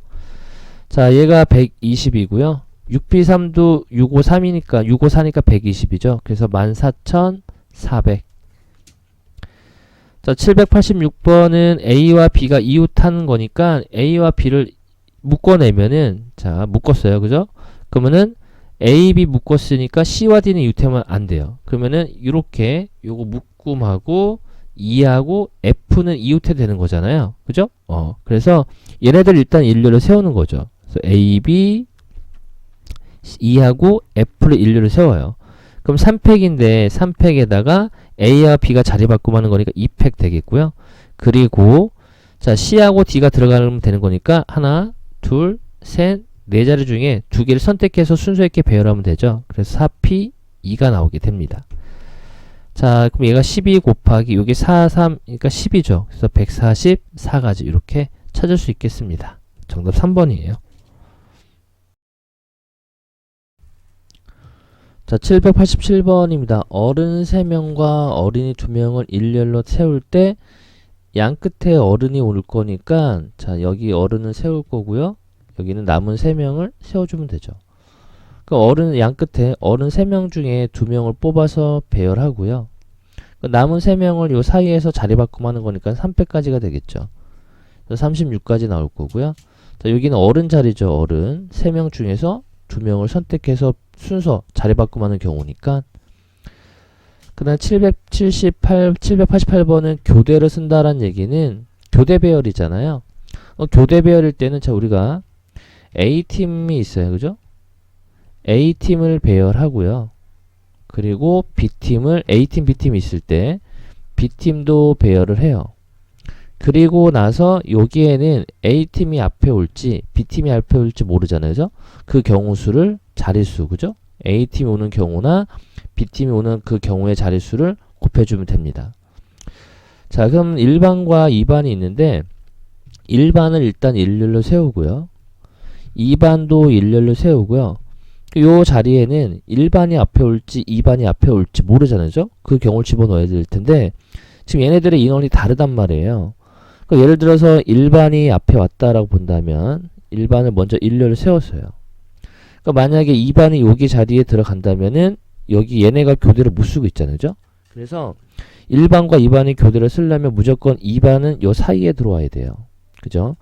자, 얘가 120이고요. 6P3도 653이니까 654니까 120이죠. 그래서 14,400. 자, 786번은 A와 B가 이웃하는 거니까 A와 B를 묶어내면은, 자, 묶었어요. 그죠? 그러면은 A, B 묶었으니까 C와 D는 이웃하면 안 돼요. 그러면은 이렇게 요거 묶음하고 E하고 F는 이웃해도 되는 거잖아요. 그죠? 그래서 얘네들 일단 일렬로 세우는 거죠. 그래서 A, B, E하고 F를 일렬로 세워요. 그럼 3팩인데 3팩에다가 A와 B가 자리 바꿈하는 거니까 2팩 되겠고요. 그리고 자, C하고 D가 들어가면 되는 거니까 하나, 둘, 셋, 4자리 중에 2개를 선택해서 순서 있게 배열하면 되죠. 그래서 4P2가 나오게 됩니다. 자, 그럼 얘가 12 곱하기 여기 4, 3, 그러니까 10이죠. 그래서 144가지 이렇게 찾을 수 있겠습니다. 정답 3번이에요. 자, 787번입니다. 어른 3명과 어린이 2명을 일렬로 세울 때 양 끝에 어른이 올 거니까, 자, 여기 어른을 세울 거고요. 여기는 남은 3명을 세워주면 되죠. 그 어른 양 끝에 어른 3명 중에 2명을 뽑아서 배열하고요. 그 남은 3명을 요 사이에서 자리 바꿈하는 거니까 3패까지가 되겠죠. 36까지 나올 거고요. 자, 여기는 어른 자리죠. 어른 3명 중에서 2명을 선택해서 순서 자리 바꿈하는 경우니까. 그 다음 788번은 교대를 쓴다라는 얘기는 교대 배열이잖아요. 교대 배열일 때는 자, 우리가 A팀이 있어요. 그죠? A팀을 배열하고요. 그리고 B팀을 A팀, B팀이 있을 때 B팀도 배열을 해요. 그리고 나서 여기에는 A팀이 앞에 올지 B팀이 앞에 올지 모르잖아요. 그죠? 그 경우수를 자릿수, 그죠? A팀이 오는 경우나 B팀이 오는 그 경우의 자릿수를 곱해주면 됩니다. 자, 그럼 1반과 2반이 있는데 1반을 일단 일렬로 세우고요. 2반도 일렬로 세우고요. 요 자리에는 1반이 앞에 올지 2반이 앞에 올지 모르잖아요. 그 경우를 집어넣어야 될 텐데 지금 얘네들의 인원이 다르단 말이에요. 그러니까 예를 들어서 1반이 앞에 왔다라고 본다면 1반을 먼저 일렬로 세웠어요. 그러니까 만약에 2반이 여기 자리에 들어간다면은 여기 얘네가 교대를 못 쓰고 있잖아요. 그래서 1반과 2반이 교대를 쓰려면 무조건 2반은 요 사이에 들어와야 돼요. 그죠?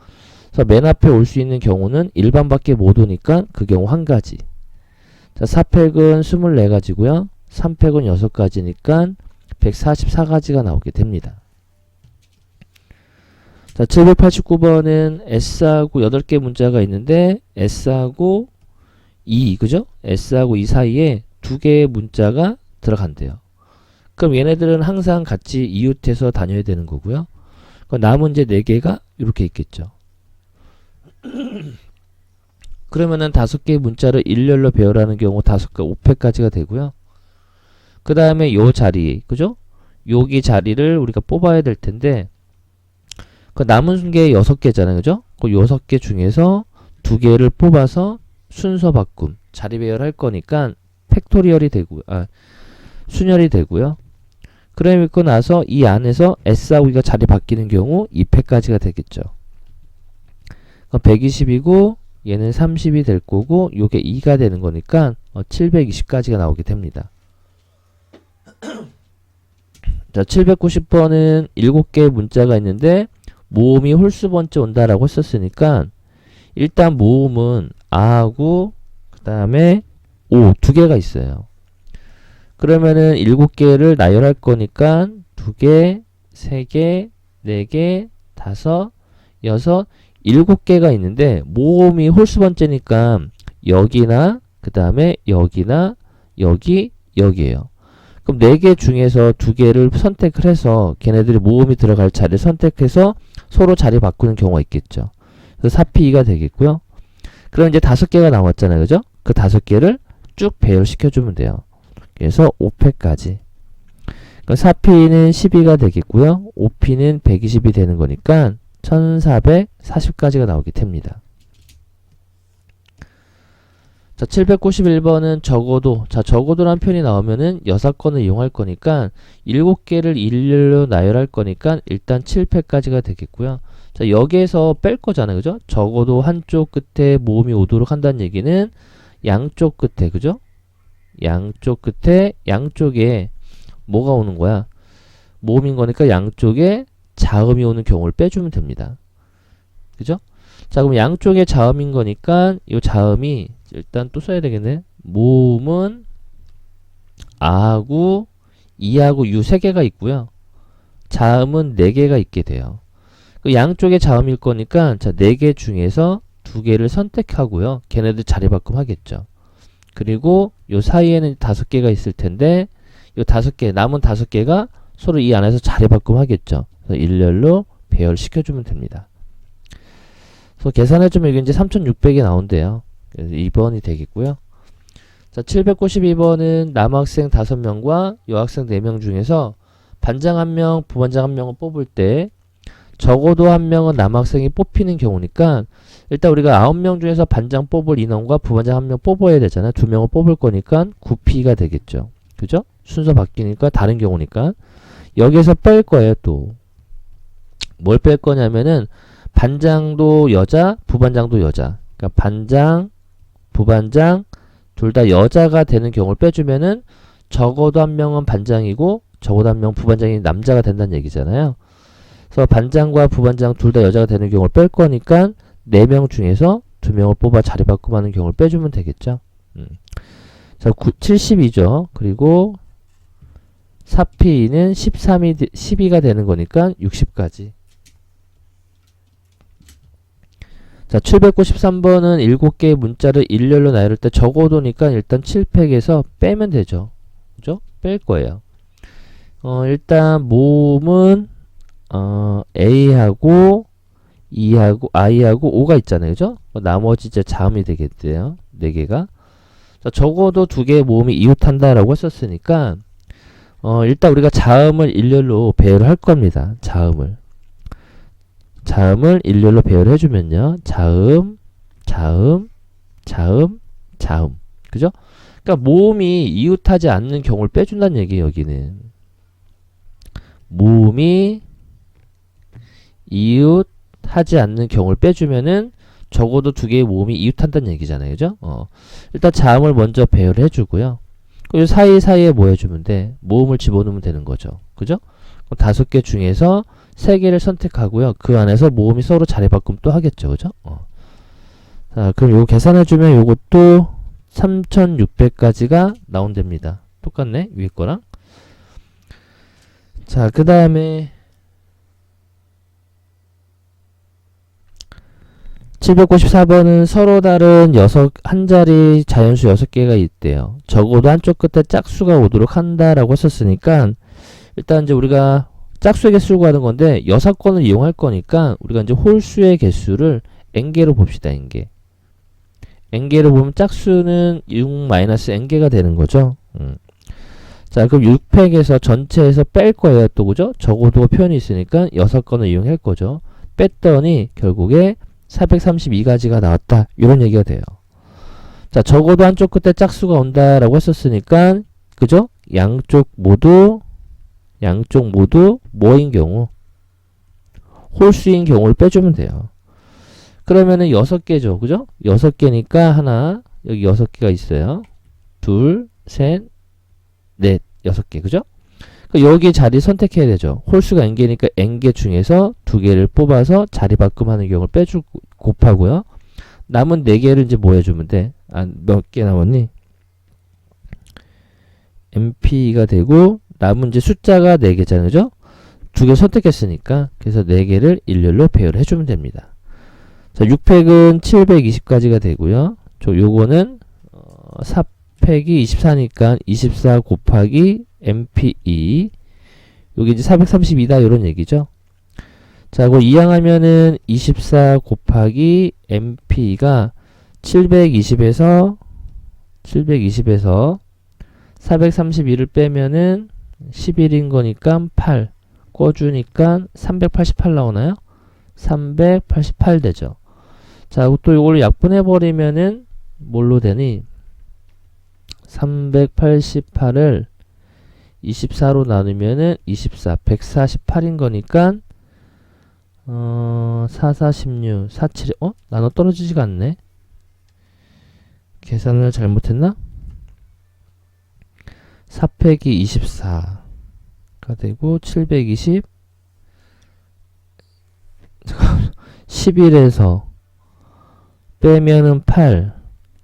그래서 맨 앞에 올 수 있는 경우는 1반밖에 못 오니까 그 경우 한 가지. 자, 4팩은 24가지고요. 3팩은 6가지니까 144가지가 나오게 됩니다. 자, 789번은 S하고 8개 문자가 있는데 S하고 2, 그죠? S하고 2 사이에 2개의 문자가 들어간대요. 그럼 얘네들은 항상 같이 이웃해서 다녀야 되는 거고요. 남은 이제 4개가 이렇게 있겠죠. 그러면은 5개의 문자를 일렬로 배열하는 경우 5개 5패까지가 되고요. 그 다음에 요 자리, 그죠? 여기 자리를 우리가 뽑아야 될 텐데, 그 남은 게 6개잖아요. 그죠? 그 6개 중에서 2개를 뽑아서 순서 바꿈, 자리 배열할 거니까 팩토리얼이 되고요. 순열이 되고요. 그러고 나서 이 안에서 S하고 E가 자리 바뀌는 경우 2패까지가 되겠죠. 그럼 120이고 얘는 30이 될 거고 요게 2가 되는 거니까 720까지가 나오게 됩니다. 자, 790번은 7개의 문자가 있는데 모음이 홀수 번째 온다라고 했었으니까 일단 모음은 아하고 그 다음에 오 2개가 있어요. 그러면은 7개를 나열할 거니까 2개, 3개, 4개, 5, 6, 7개가 있는데 모음이 홀수 번째니까 여기나 그 다음에 여기나 여기, 여기에요. 그럼 4개 중에서 2개를 선택을 해서 걔네들이 모음이 들어갈 자리를 선택해서 서로 자리 바꾸는 경우가 있겠죠. 그래서 4P2가 되겠고요. 그럼 이제 5개가 남았잖아요. 그죠? 그 5개를 쭉 배열시켜주면 돼요. 그래서 5패까지. 그럼 4P는 12가 되겠고요. 5P는 120이 되는 거니까 1440까지가 나오게 됩니다. 자, 791번은 적어도, 자, 적어도란 표현이 나오면은 6건을 이용할 거니까 7개를 일렬로 나열할 거니까 일단 7패까지가 되겠고요. 자, 여기에서 뺄 거잖아요. 그죠? 적어도 한쪽 끝에 모음이 오도록 한다는 얘기는 양쪽 끝에, 그죠? 양쪽 끝에, 양쪽에 뭐가 오는 거야? 모음인 거니까 양쪽에 자음이 오는 경우를 빼주면 됩니다. 그죠? 자, 그럼 양쪽에 자음인 거니까 이 자음이 일단 또 써야 되겠네. 모음은 아하고 이하고 유 3개가 있고요. 자음은 4개가 있게 돼요. 그 양쪽에 자음일 거니까 자, 4개 중에서 2개를 선택하고요. 걔네들 자리 바꿈 하겠죠. 그리고 요 사이에는 5개가 있을 텐데 요 5개, 남은 5개가 서로 이 안에서 자리 바꿈 하겠죠. 그래서 일렬로 배열시켜주면 됩니다. 그래서 계산해주면 이게 이제 3600이 나온대요. 그래서 2번이 되겠고요. 자, 792번은 남학생 5명과 여학생 4명 중에서 반장 1명, 부반장 1명을 뽑을 때 적어도 1명은 남학생이 뽑히는 경우니까 일단 우리가 9명 중에서 반장 뽑을 인원과 부반장 1명 뽑아야 되잖아요. 2명을 뽑을 거니까 9P가 되겠죠. 그죠? 순서 바뀌니까 다른 경우니까 여기에서 뺄 거예요. 또 뭘 뺄 거냐면은 반장도 여자, 부반장도 여자. 그러니까 반장, 부반장 둘 다 여자가 되는 경우를 빼주면은 적어도 1명은 반장이고 적어도 1명은 부반장이 남자가 된다는 얘기잖아요. 그래서 반장과 부반장 둘 다 여자가 되는 경우를 뺄 거니까 4명 중에서 2명을 뽑아 자리 바꿈하는 경우를 빼주면 되겠죠. 자, 72죠. 그리고 4P는 12가 되는 거니까 60까지. 자, 793번은 7개의 문자를 일렬로 나열할 때 적어도니까 일단 7팩에서 빼면 되죠. 그죠? 뺄 거예요. 일단 모음은 A하고 E하고 I하고 O가 있잖아요. 그죠? 나머지 이제 자음이 되겠대요. 4개가. 자, 적어도 2개의 모음이 이웃한다라고 했었으니까 일단 우리가 자음을 일렬로 배열을 할 겁니다. 자음을 일렬로 배열을 해주면요. 자음, 자음, 자음, 자음. 그죠? 그러니까 모음이 이웃하지 않는 경우를 빼준다는 얘기예요. 여기는. 모음이 이웃하지 않는 경우를 빼주면은 적어도 2개의 모음이 이웃한다는 얘기잖아요. 그죠? 일단 자음을 먼저 배열을 해주고요. 그 사이사이에 뭐 해주면 돼? 모음을 집어넣으면 되는 거죠. 그죠? 5개 중에서 3개를 선택하고요. 그 안에서 모음이 서로 자리 바꿈 또 하겠죠. 그죠? 자, 그럼 요거 계산해주면 요것도 3600까지가 나온답니다. 똑같네. 위에 거랑. 자, 그 다음에 794번은 서로 다른 한 자리 자연수 6개가 있대요. 적어도 한쪽 끝에 짝수가 오도록 한다라고 했었으니까 일단 이제 우리가 짝수의 개수를 구하는 건데 6건을 이용할 거니까 우리가 이제 홀수의 개수를 n개로 봅시다. n개. n개를 보면 짝수는 6-n개가 되는 거죠. 자, 그럼 6팩에서 전체에서 뺄 거예요. 또 그죠? 적어도 표현이 있으니까 6건을 이용할 거죠. 뺐더니 결국에 432가지가 나왔다. 이런 얘기가 돼요. 자, 적어도 한쪽 끝에 짝수가 온다라고 했었으니까 그죠? 양쪽 모두 뭐인 경우 홀수인 경우를 빼주면 돼요. 그러면은 6개죠. 그죠? 6개니까 하나, 여기 6개가 있어요. 둘, 셋, 넷, 6개. 그죠? 그러니까 여기 자리 선택해야 되죠. 홀수가 n개니까 n개 중에서 2개를 뽑아서 자리 바꿈하는 경우를 빼주고 곱하고요. 남은 4개를 이제 뭐 해주면 돼? 몇 개 남았니? MP가 되고 남은 이제 숫자가 4개잖아요. 그죠? 2개 선택했으니까 그래서 4개를 일렬로 배열을 해주면 됩니다. 자, 6팩은 720까지가 되고요. 요거는 4팩이 24니까 24 곱하기 MPE 여기 이제 432다 이런 얘기죠. 자, 그거 이항하면은 24 곱하기 MP가 720에서 432를 빼면은 11인 거니까 8 꿔주니까 388 나오나요? 388 되죠. 자, 또 이걸 약분해버리면은 뭘로 되니? 388을 24로 나누면은 24, 148인 거니까 4, 4, 16, 4, 7, 나눠 떨어지지가 않네. 계산을 잘못했나? 4팩이 24가 되고 720 11에서 빼면은 8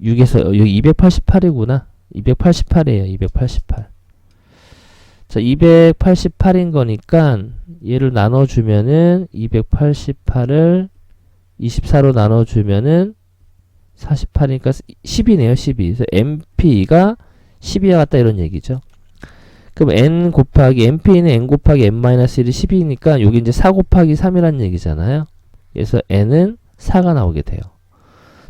6에서 여기 288이구나. 288이에요. 288. 자, 288인 거니까 얘를 나눠주면은 288을 24로 나눠주면은 48이니까 10이네요. 12. 그래서 MP가 12와 같다 이런 얘기죠. 그럼 n 곱하기 MP는 n 곱하기 n-1이 12니까 여기 이제 4 곱하기 3이란 얘기잖아요. 그래서 n은 4가 나오게 돼요.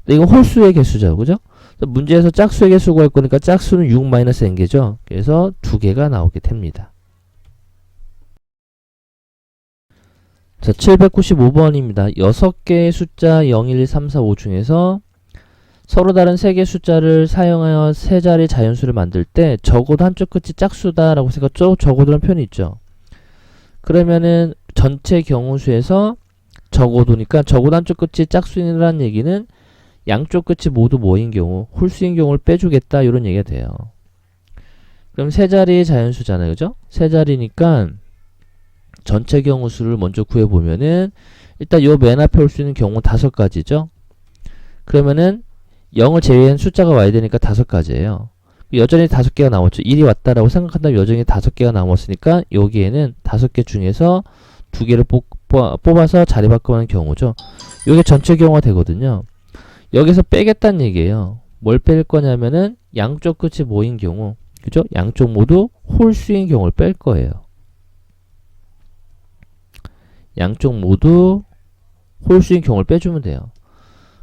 근데 이건 홀수의 개수죠. 그죠? 문제에서 짝수의 개수 구할 거니까 짝수는 6-n개죠. 그래서 2개가 나오게 됩니다. 자, 795번입니다. 6개의 숫자 0, 1, 2, 3, 4, 5 중에서 서로 다른 3개의 숫자를 사용하여 세 자리 자연수를 만들 때 적어도 한쪽 끝이 짝수다 라고 생각하죠. 적어도라는 표현이 있죠. 그러면은 전체 경우수에서 적어도니까 적어도 한쪽 끝이 짝수이라는 얘기는 양쪽 끝이 모두 뭐인 경우 홀수인 경우를 빼주겠다 이런 얘기가 돼요. 그럼 세 자리의 자연수잖아요. 그죠? 세 자리니까 전체 경우수를 먼저 구해보면은 일단 요 맨 앞에 올 수 있는 경우 5가지죠. 그러면은 0을 제외한 숫자가 와야 되니까 5가지예요. 여전히 5개가 남았죠. 1이 왔다라고 생각한다면 여전히 5개가 남았으니까 여기에는 5개 중에서 2개를 뽑아서 자리 바꾸는 경우죠. 이게 전체 경우가 되거든요. 여기서 빼겠다는 얘기예요. 뭘 뺄 거냐면은 양쪽 끝이 뭐인 경우, 그죠? 양쪽 모두 홀수인 경우를 뺄 거예요. 양쪽 모두 홀수인 경우를 빼주면 돼요.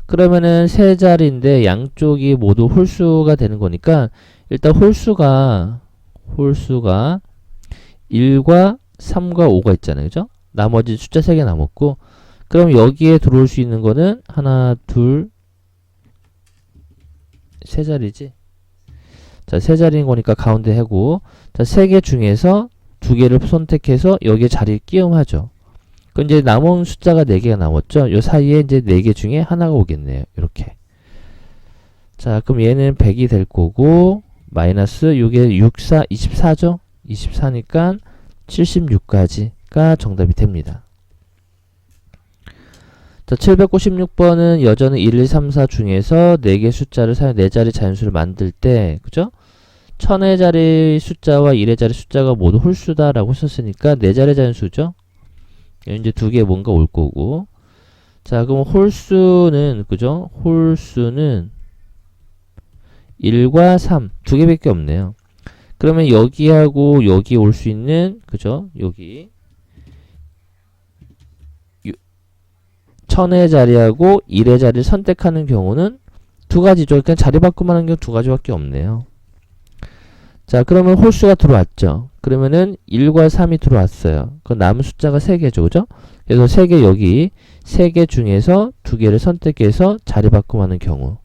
그러면은 세 자리인데 양쪽이 모두 홀수가 되는 거니까 일단 홀수가 1과 3과 5가 있잖아요. 그죠? 나머지 숫자 3개 남았고 그럼 여기에 들어올 수 있는 거는 하나, 둘, 세 자리지? 자, 세 자리인 거니까 가운데 하고 자, 3개 중에서 2개를 선택해서 여기에 자리를 끼움하죠. 그럼 이제 남은 숫자가 4개가 남았죠. 요 사이에 이제 4개 중에 하나가 오겠네요. 이렇게. 자, 그럼 얘는 100이 될 거고 마이너스 요게 6, 4, 24죠? 24니까 76까지가 정답이 됩니다. 자, 796번은 여전히 1, 2, 3, 4 중에서 4개 숫자를 사용 4자리 자연수를 만들 때 그죠? 1000의 자리 숫자와 1의 자리 숫자가 모두 홀수다 라고 썼으니까 4자리 자연수죠? 이제 2개 뭔가 올 거고 자, 그럼 홀수는 그죠? 홀수는 1과 3 2개밖에 없네요. 그러면 여기하고 여기 올 수 있는 그죠? 여기 1000의 자리하고 1의 자리를 선택하는 경우는 두 가지죠. 그러니까 자리 바꾸만 하는 게 두 가지밖에 없네요. 자, 그러면 홀수가 들어왔죠. 그러면은 1과 3이 들어왔어요. 그 남은 숫자가 3개죠. 그죠? 그래서 3개 여기 3개 중에서 2개를 선택해서 자리 바꿈하는 경우.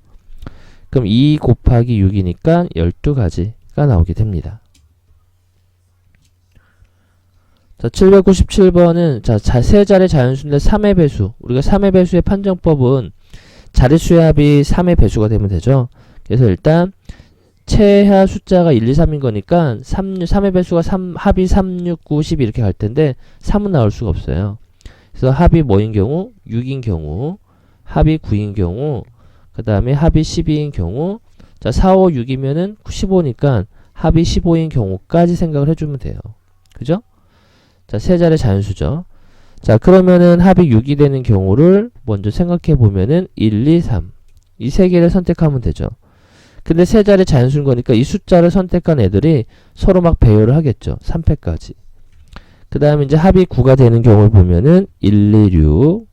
그럼 2 곱하기 6이니까 12가지가 나오게 됩니다. 자, 797번은 자, 세 자리 자연수인데 3의 배수. 우리가 3의 배수의 판정법은 자릿수의 합이 3의 배수가 되면 되죠. 그래서 일단 최하 숫자가 1, 2, 3인 거니까 3의 배수가 합이 3, 6, 9, 10 이렇게 갈 텐데 3은 나올 수가 없어요. 그래서 합이 뭐인 경우? 6인 경우, 합이 9인 경우, 그 다음에 합이 12인 경우, 자, 4, 5, 6이면은 15니까 합이 15인 경우까지 생각을 해주면 돼요. 그죠? 자, 세 자리 자연수죠. 자, 그러면은 합이 6이 되는 경우를 먼저 생각해 보면은 1, 2, 3. 이 세 개를 선택하면 되죠. 근데 세 자리 자연수인 거니까 이 숫자를 선택한 애들이 서로 막 배열을 하겠죠. 3패까지. 그 다음에 이제 합이 9가 되는 경우를 보면은 1, 2, 6.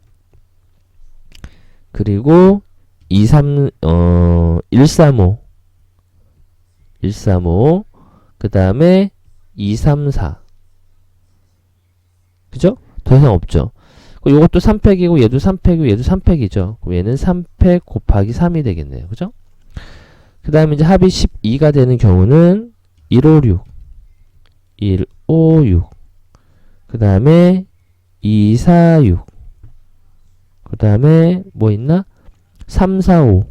그리고 1, 3, 5. 1, 3, 5. 그 다음에 2, 3, 4. 그죠? 더 이상 없죠. 요것도 3팩이고 얘도 3팩이고 얘도 3팩이죠. 그럼 얘는 3팩 곱하기 3이 되겠네요. 그죠? 그 다음에 이제 합이 12가 되는 경우는 1, 5, 6. 1, 5, 6. 그 다음에 2, 4, 6. 그 다음에 뭐 있나? 3, 4, 5.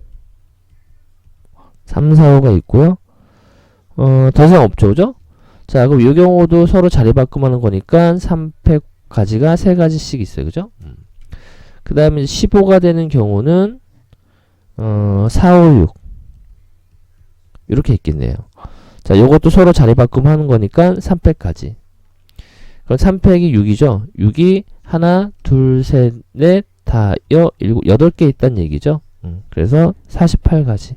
3, 4, 5가 있고요. 더 이상 없죠. 그죠? 자, 그럼 이 경우도 서로 자리 바꿈하는 거니까 3팩 가지가 3가지씩 있어요. 그죠? 그 다음에 15가 되는 경우는 4, 5, 6 이렇게 있겠네요. 자, 요것도 서로 자리 바꿈하는 거니까 3팩까지. 그럼 3팩이 6이죠. 6이 하나, 둘, 셋, 넷, 다, 일곱, 8개 있다는 얘기죠. 그래서 48가지.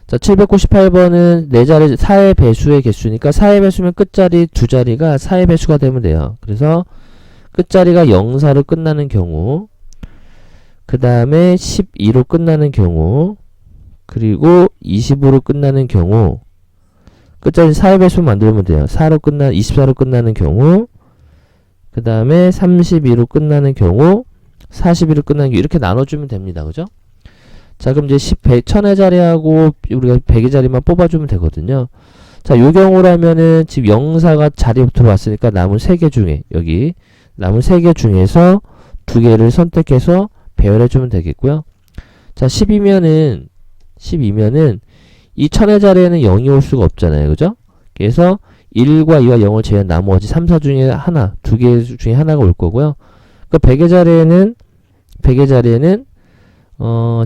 자, 798번은 4자리 4의 배수의 개수니까 4의 배수면 끝자리 두 자리가 4의 배수가 되면 돼요. 그래서 끝자리가 0사로 끝나는 경우, 그 다음에 12로 끝나는 경우, 그리고 20으로 끝나는 경우, 끝자리 4의 배수 만들면 돼요. 24로 끝나는 경우, 그 다음에 32로 끝나는 경우, 42로 끝나는 경우, 이렇게 나눠주면 됩니다. 그죠? 자, 그럼 이제 1000의 자리하고 우리가 100의 자리만 뽑아주면 되거든요. 자, 요 경우라면은 지금 0사가 자리에 들어왔으니까 남은 3개 중에, 여기, 남은 3개 중에서 2개를 선택해서 배열해주면 되겠고요. 자, 12면은 이 1000의 자리에는 0이 올 수가 없잖아요. 그죠? 그래서 1과 2와 0을 제외한 나머지 3, 4 중에 하나, 2개 중에 하나가 올 거고요. 그 100의 자리에는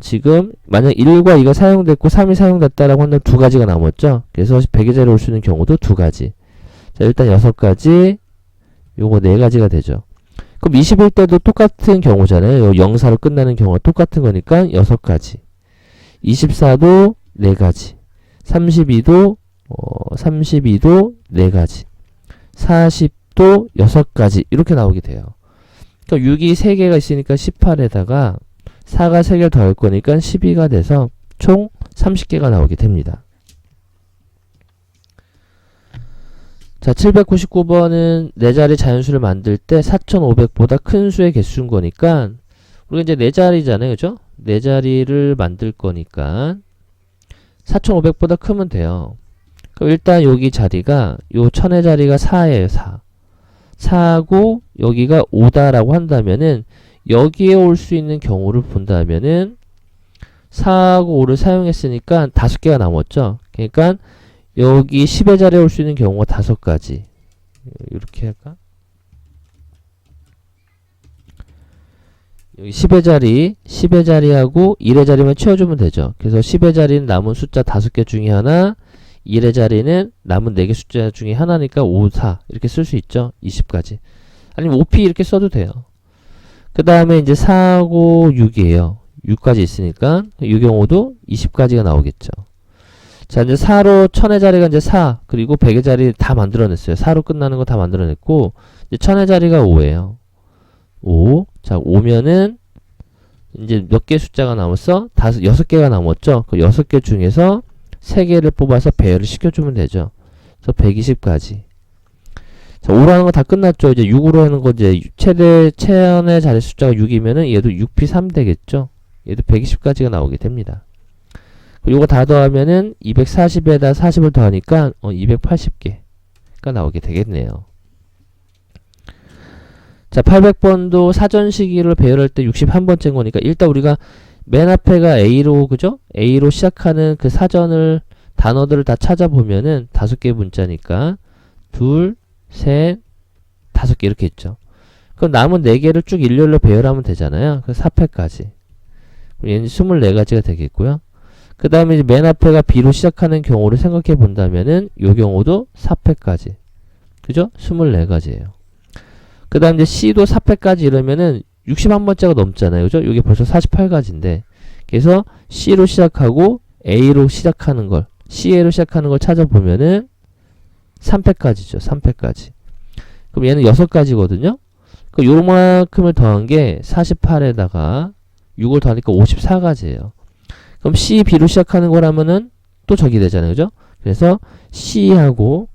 지금 만약 1과 2가 사용됐고 3이 사용됐다라고 한다면 2가지가 남았죠. 그래서 100의 자리에 올 수 있는 경우도 2가지. 자, 일단 6가지, 요거 4가지가 되죠. 그럼 21때도 똑같은 경우잖아요. 요 0사로 끝나는 경우가 똑같은 거니까 6가지. 24도 4가지. 32도 4가지. 40도 6가지. 이렇게 나오게 돼요. 그러니까 6이 3개가 있으니까 18에다가 4가 3개를 더할 거니까 12가 돼서 총 30개가 나오게 됩니다. 자, 799번은 4자리 자연수를 만들 때 4500보다 큰 수의 개수인 거니까 우리가 이제 4자리잖아요. 그죠? 4자리를 만들 거니까 4500보다 크면 돼요. 그럼 일단 여기 자리가 요 1000의 자리가 4예요. 4고 여기가 5다라고 한다면은 여기에 올 수 있는 경우를 본다면은 4하고 5를 사용했으니까 5개가 남았죠. 그러니까 여기 10의 자리에 올 수 있는 경우가 5가지. 이렇게 할까? 여기 10의 자리하고 1의 자리만 채워주면 되죠. 그래서 10의 자리는 남은 숫자 5개 중에 하나, 1의 자리는 남은 4개 숫자 중에 하나니까 5, 4 이렇게 쓸 수 있죠. 20까지. 아니면 5p 이렇게 써도 돼요. 그 다음에 이제 4하고 6이에요. 6까지 있으니까 이 경우도 20까지가 나오겠죠. 자, 이제 4로 1000의 자리가 이제 4, 그리고 100의 자리 다 만들어냈어요. 4로 끝나는 거 다 만들어냈고, 이제 1000의 자리가 5예요. 5. 자, 5면은 이제 몇 개 숫자가 남았어? 6개가 남았죠? 그 6개 중에서 3개를 뽑아서 배열을 시켜주면 되죠. 그래서 120까지. 자, 5로 하는 거 다 끝났죠? 이제 6으로 하는 거 이제 최연의 자리 숫자가 6이면은 얘도 6p3 되겠죠? 얘도 120까지가 나오게 됩니다. 이거 다 더하면은 240에다 40을 더하니까 280개가 나오게 되겠네요. 자, 800번도 사전 시기를 배열할 때 61번째인 거니까 일단 우리가 맨 앞에가 A로, 그죠? A로 시작하는 그 사전을 단어들을 다 찾아보면은 5개 문자니까 둘, 셋, 5개 이렇게 있죠. 그럼 남은 4개를 쭉 일렬로 배열하면 되잖아요. 그 4패까지. 얘는 24가지가 되겠고요. 그 다음에 이제 맨 앞에가 B로 시작하는 경우를 생각해 본다면은 요 경우도 4패까지. 그죠? 24가지예요. 그 다음 이제 C도 4패까지 이러면은 61번째가 넘잖아요. 그죠? 이게 벌써 48가지인데. 그래서 C로 시작하고 A로 시작하는 걸, CA로 시작하는 걸 찾아보면은 3패까지죠. 3패까지. 그럼 얘는 6가지거든요. 그 요만큼을 더한 게 48에다가 6을 더하니까 54가지예요. 그럼 C, B로 시작하는 거라면은 또 저기 되잖아요. 그죠? 그래서 C하고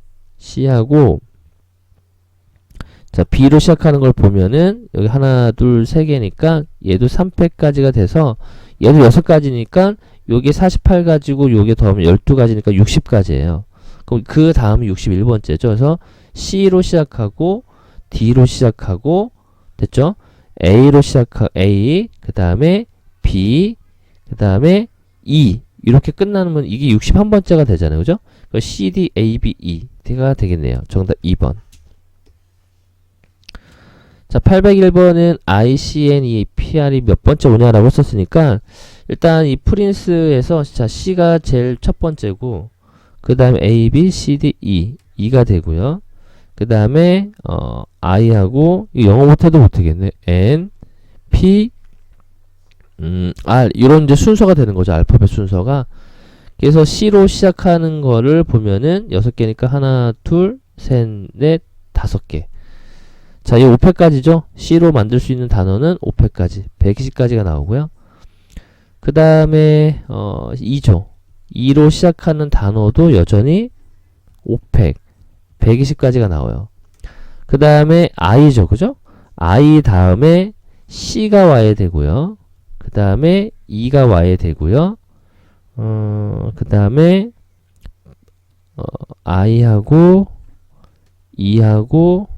자, B로 시작하는 걸 보면은 여기 하나, 둘, 세 개니까 얘도 3패까지가 돼서 얘도 6가지니까 요게 48가지고 요게 더하면 12가지니까 60가지예요. 그럼 그 다음이 61번째죠. 그래서 C로 시작하고 D로 시작하고 됐죠? A로 시작하고 A, 그 다음에 B, 그 다음에 E 이렇게 끝나면 이게 61번째가 되잖아요. 그죠? C, D, A, B, E가 되겠네요. 정답 2번. 자, 801번은 I, C, N, E, P, R이 몇 번째 오냐라고 썼으니까 일단 이 프린스에서 자, C가 제일 첫 번째고 그 다음에 A, B, C, D, E가 되고요. 그 다음에 I하고 영어 못해도 못하겠네. N, P, R 이런 이제 순서가 되는 거죠. 알파벳 순서가. 그래서 C로 시작하는 거를 보면은 6개니까 하나, 둘, 셋, 넷, 5개. 자, 이 5패까지죠. C로 만들 수 있는 단어는 5패까지, 120가지가 나오고요. 그 다음에 2죠. 2로 시작하는 단어도 여전히 5팩 120가지가 나와요. 그 다음에 I죠. 그죠? I 다음에 C가 와야 되고요. 그 다음에 E가 와야 되고요. 그 다음에 I하고 E하고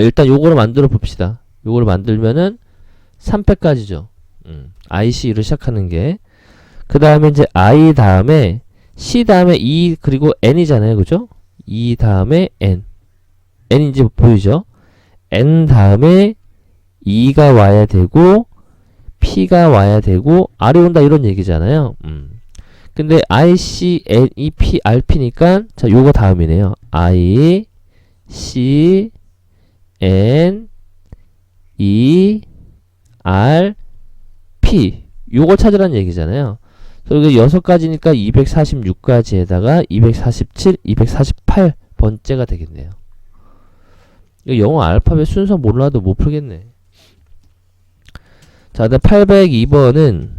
일단 요거를 만들어 봅시다. 요거를 만들면은 3패까지죠. IC로 시작하는 게. 그 다음에 이제 I 다음에 C 다음에 E 그리고 N이잖아요. 그죠? E 다음에 N. N 이제 보이죠? N 다음에 E가 와야 되고 P가 와야 되고 R이 온다 이런 얘기잖아요. 근데 I, C, N, E, P, R, P니까 자 요거 다음이네요. I, C, N, E, R, P 요걸 찾으라는 얘기잖아요. 그래서 이게 6가지니까 246가지에다가 247, 248번째가 되겠네요. 이거 영어 알파벳 순서 몰라도 못 풀겠네. 자, 다음 802번은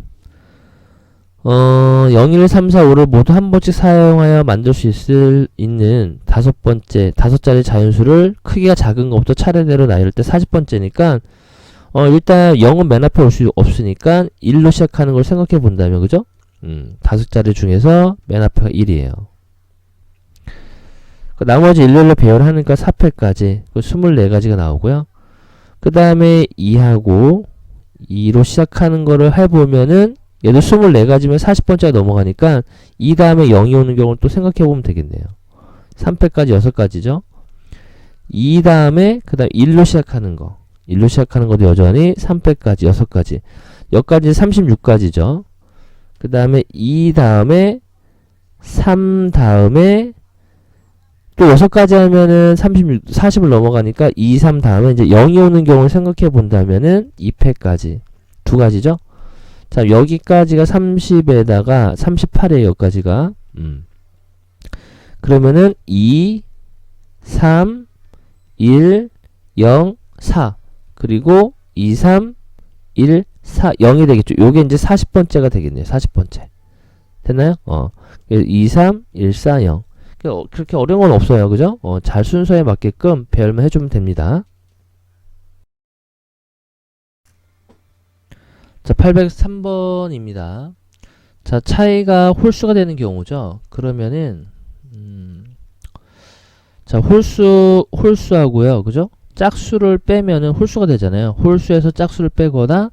0, 1, 3, 4, 5를 모두 한 번씩 사용하여 만들 수 있는 5자리 자연수를 크기가 작은 것부터 차례대로 나열할 때 40번째니까 일단 0은 맨 앞에 올 수 없으니까 1로 시작하는 걸 생각해 본다면 그죠? 5자리 중에서 맨 앞에가 1이에요. 나머지 일렬로 배열하니까 4패까지 24가지가 나오고요. 그 다음에 2하고 2로 시작하는 거를 해보면은 얘도 24가지면 40번째가 넘어가니까 2 다음에 0이 오는 경우를 또 생각해보면 되겠네요. 3패까지 6가지죠. 2 다음에 그 다음 1로 시작하는 거 1로 시작하는 것도 여전히 3패까지 6가지 여기까지 36가지죠. 그 다음에 2 다음에 3 다음에 또 6가지 하면은 40을 넘어가니까 2, 3 다음에 이제 0이 오는 경우를 생각해 본다면은 2패까지 2가지죠. 자, 여기까지가 30에다가 38이에요. 여기까지가. 그러면은 2, 3, 1, 0, 4. 그리고 2, 3, 1, 4, 0이 되겠죠. 요게 이제 40번째가 되겠네요. 40번째. 됐나요? 2, 3, 1, 4, 0. 그렇게 어려운 건 없어요. 그죠? 잘 순서에 맞게끔 배열만 해주면 됩니다. 자, 803번입니다. 자, 차이가 홀수가 되는 경우죠. 그러면은, 자, 홀수하고요. 그죠? 짝수를 빼면은 홀수가 되잖아요. 홀수에서 짝수를 빼거나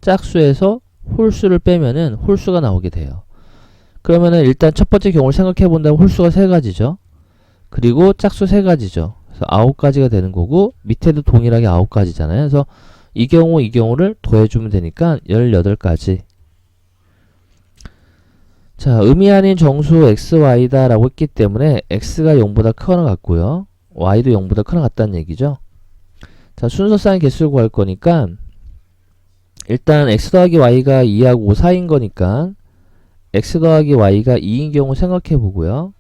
짝수에서 홀수를 빼면은 홀수가 나오게 돼요. 그러면은 일단 첫 번째 경우를 생각해 본다면 홀수가 3가지죠. 그리고 짝수 3가지죠. 그래서 9가지가 되는 거고 밑에도 동일하게 9가지잖아요. 그래서 이 경우를 더해주면 되니까 18가지. 자, 의미 아닌 정수 xy다 라고 했기 때문에 x가 0보다 크거나 같고요. y도 0보다 크거나 같다는 얘기죠. 자, 순서상 개수를 구할 거니까 일단 x 더하기 y가 2하고 5 사이인 거니까 x 더하기 y가 2인 경우 생각해 보고요.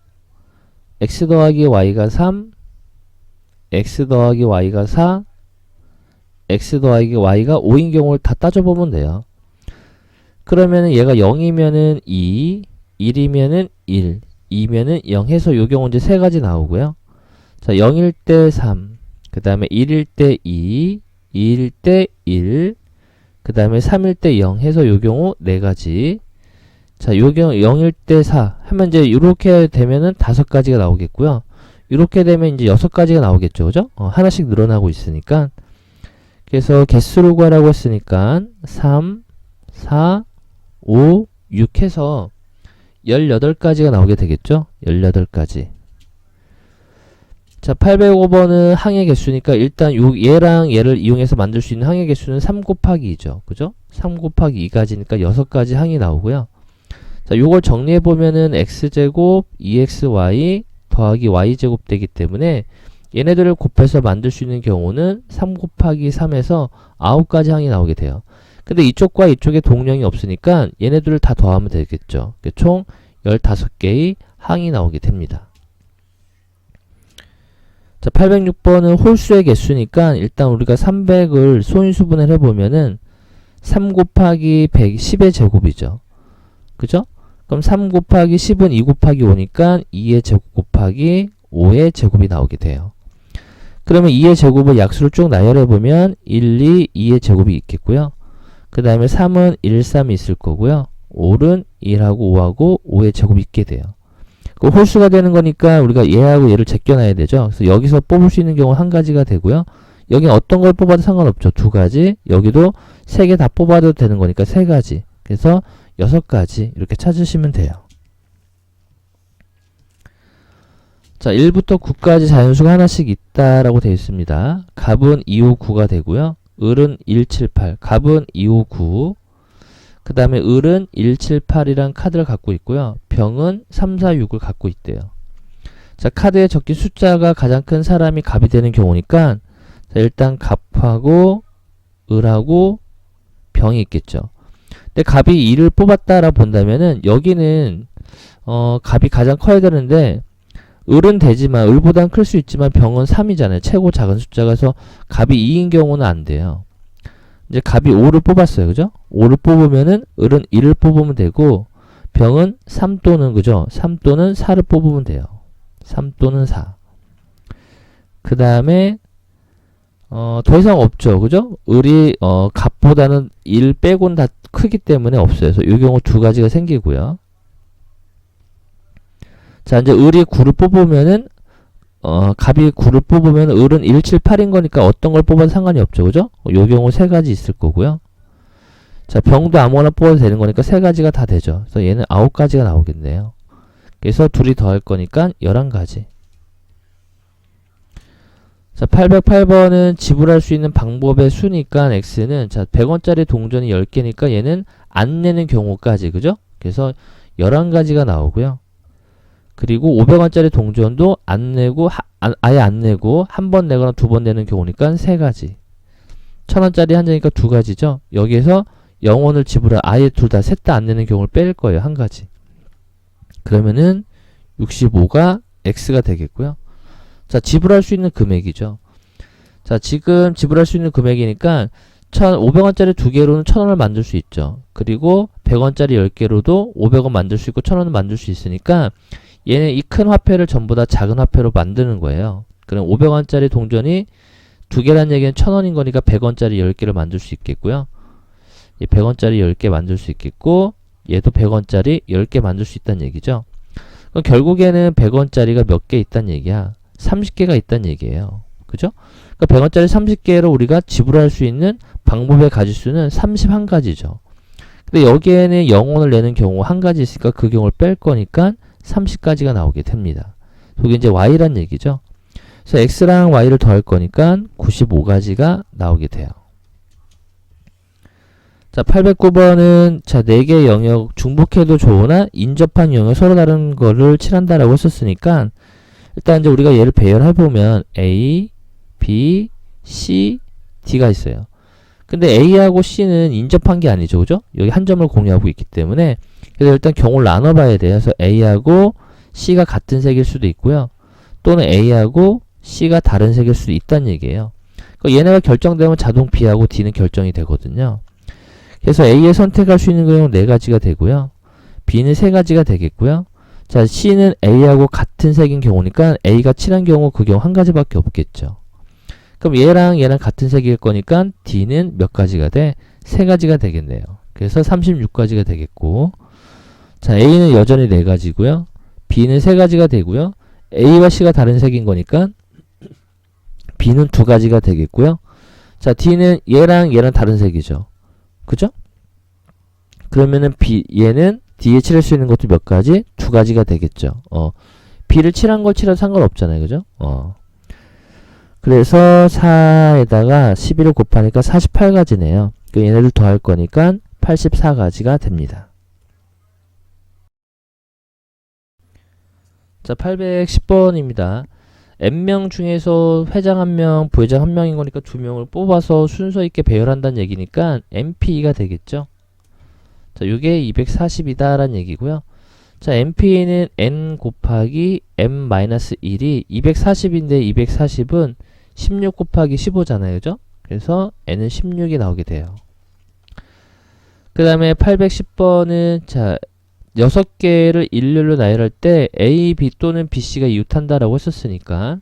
x 더하기 y가 3, x 더하기 y가 4, x 더하기 y가 5인 경우를 다 따져보면 돼요. 그러면은 얘가 0이면은 2, 1이면은 1, 2면은 0 해서 요 경우 이제 3가지 나오고요. 자, 0일 때 3, 그 다음에 1일 때 2, 2일 때 1, 그 다음에 3일 때 0 해서 요 경우 4가지. 자, 요 경우 0일 때 4 하면 이제 이렇게 되면은 5가지가 나오겠고요. 이렇게 되면 이제 6가지가 나오겠죠. 그죠? 하나씩 늘어나고 있으니까. 그래서 개수를 구하라고 했으니까 3, 4, 5, 6 해서 18가지가 나오게 되겠죠? 18가지. 자, 805번은 항의 개수니까 일단 얘랑 얘를 이용해서 만들 수 있는 항의 개수는 3 곱하기 2죠. 그죠? 3 곱하기 2가지니까 6가지 항이 나오고요. 자, 요걸 정리해보면은 x제곱 2xy 더하기 y제곱 되기 때문에 얘네들을 곱해서 만들 수 있는 경우는 3 곱하기 3에서 9가지 항이 나오게 돼요. 근데 이쪽과 이쪽에 동량이 없으니까 얘네들을 다 더하면 되겠죠. 총 15개의 항이 나오게 됩니다. 자, 806번은 홀수의 개수니까 일단 우리가 300을 소인수분해를 해보면은 3 곱하기 100, 10의 제곱이죠. 그죠? 그럼 3 곱하기 10은 2 곱하기 5니까 2의 제곱 곱하기 5의 제곱이 나오게 돼요. 그러면 2의 제곱을 약수를 쭉 나열해보면 1, 2, 2의 제곱이 있겠고요. 그 다음에 3은 1, 3이 있을 거고요. 5는 1하고 5하고 5의 제곱이 있게 돼요. 그 홀수가 되는 거니까 우리가 얘하고 얘를 제껴놔야 되죠. 그래서 여기서 뽑을 수 있는 경우는 한 가지가 되고요. 여기는 어떤 걸 뽑아도 상관없죠. 2가지. 여기도 3개 다 뽑아도 되는 거니까 3가지. 그래서 6가지 이렇게 찾으시면 돼요. 자, 1부터 9까지 자연수가 하나씩 있다라고 되어 있습니다. 갑은 2, 5, 9가 되고요. 을은 1, 7, 8. 갑은 2, 5, 9. 그 다음에 을은 1, 7, 8이란 카드를 갖고 있고요. 병은 3, 4, 6을 갖고 있대요. 자, 카드에 적힌 숫자가 가장 큰 사람이 갑이 되는 경우니까 자, 일단 갑하고 을하고 병이 있겠죠. 근데 갑이 2를 뽑았다라고 본다면은 여기는 갑이 가장 커야 되는데 을은 되지만 을보단 클 수 있지만 병은 3이잖아요. 최고 작은 숫자가. 서 갑이 2인 경우는 안 돼요. 이제 갑이 5를 뽑았어요. 그죠? 5를 뽑으면은 을은 1을 뽑으면 되고 병은 3 또는 그죠? 3 또는 4를 뽑으면 돼요. 3 또는 4. 그 다음에 더 이상 없죠. 그죠? 을이 갑보다는 1 빼고는 다 크기 때문에 없어요. 그래서 이 경우 2가지가 생기고요. 자, 이제 을이 9를 뽑으면은 갑이 9를 뽑으면 을은 1, 7, 8인 거니까 어떤 걸 뽑아도 상관이 없죠. 그죠? 요 경우 3가지 있을 거고요. 자, 병도 아무거나 뽑아도 되는 거니까 3가지가 다 되죠. 그래서 얘는 9가지가 나오겠네요. 그래서 둘이 더할 거니까 11가지. 자, 808번은 지불할 수 있는 방법의 수니까 x는 자, 100원짜리 동전이 10개니까 얘는 안 내는 경우까지. 그죠? 그래서 11가지가 나오고요. 그리고 500원짜리 동전도 안 내고 아예 안 내고 한 번 내거나 2번 내는 경우니까 3가지. 1000원짜리 한 장이니까 2가지죠. 여기에서 0원을 지불할 아예 둘 다 셋 다 안 내는 경우를 뺄 거예요. 한 가지. 그러면은 65가 x가 되겠고요. 자, 지불할 수 있는 금액이죠. 자, 지금 지불할 수 있는 금액이니까 500원짜리 2개로는 1000원을 만들 수 있죠. 그리고 100원짜리 10개로도 500원 만들 수 있고 1000원을 만들 수 있으니까 얘는 이 큰 화폐를 전부 다 작은 화폐로 만드는 거예요. 그럼 500원짜리 동전이 2개란 얘기는 1000원인 거니까 100원짜리 10개를 만들 수 있겠고요. 이 100원짜리 10개 만들 수 있겠고 얘도 100원짜리 10개 만들 수 있다는 얘기죠. 그럼 결국에는 100원짜리가 몇 개 있다는 얘기야? 30개가 있다는 얘기예요. 그죠? 그러니까 100원짜리 30개로 우리가 지불할 수 있는 방법의 가지수는 31가지죠. 근데 여기에는 0원을 내는 경우 한 가지 있으니까 그 경우를 뺄 거니까 30가지가 나오게 됩니다. 그게 이제 y란 얘기죠. 그래서 x랑 y를 더할 거니까 95가지가 나오게 돼요. 자, 809번은 자, 4개의 영역 중복해도 좋으나 인접한 영역 서로 다른 거를 칠한다라고 했었으니까 일단 이제 우리가 얘를 배열해 보면 A, B, C, D가 있어요. 근데 A하고 C는 인접한 게 아니죠. 그죠? 여기 한 점을 공유하고 있기 때문에 그래서 일단 경우를 나눠 봐야 돼요. 그래서 A하고 C가 같은 색일 수도 있고요. 또는 A하고 C가 다른 색일 수도 있다는 얘기예요. 그러니까 얘네가 결정되면 자동 B하고 D는 결정이 되거든요. 그래서 A에 선택할 수 있는 경우는 4가지가 되고요. B는 3가지가 되겠고요. 자, C는 A하고 같은 색인 경우니까 A가 칠한 경우 그 경우 한 가지밖에 없겠죠. 그럼 얘랑 같은 색일 거니까 D는 몇 가지가 돼? 3가지가 되겠네요. 그래서 36가지가 되겠고 자, A는 여전히 4가지고요. B는 3가지가 되고요. A와 C가 다른 색인 거니까 B는 2가지가 되겠고요. 자, D는 얘랑 다른 색이죠. 그죠? 그러면은 얘는 D에 칠할 수 있는 것도 몇 가지? 2가지가 되겠죠. B를 칠한 걸 칠해도 상관없잖아요. 그죠? 그래서 4에다가 11을 곱하니까 48가지네요. 얘네들 더할 거니까 84가지가 됩니다. 자, 810번입니다. N명 중에서 회장 1명, 부회장 1명인 거니까 2명을 뽑아서 순서 있게 배열한다는 얘기니까 NP가 되겠죠. 자, 이게 240이다 라는 얘기고요. 자, NP는 N 곱하기 M-1이 240인데 240은 16 곱하기 15잖아요. 그죠? 그래서 N은 16이 나오게 돼요. 그 다음에 810번은 자, 6개를 일렬로 나열할 때 A, B 또는 B, C가 이웃한다라고 했었으니까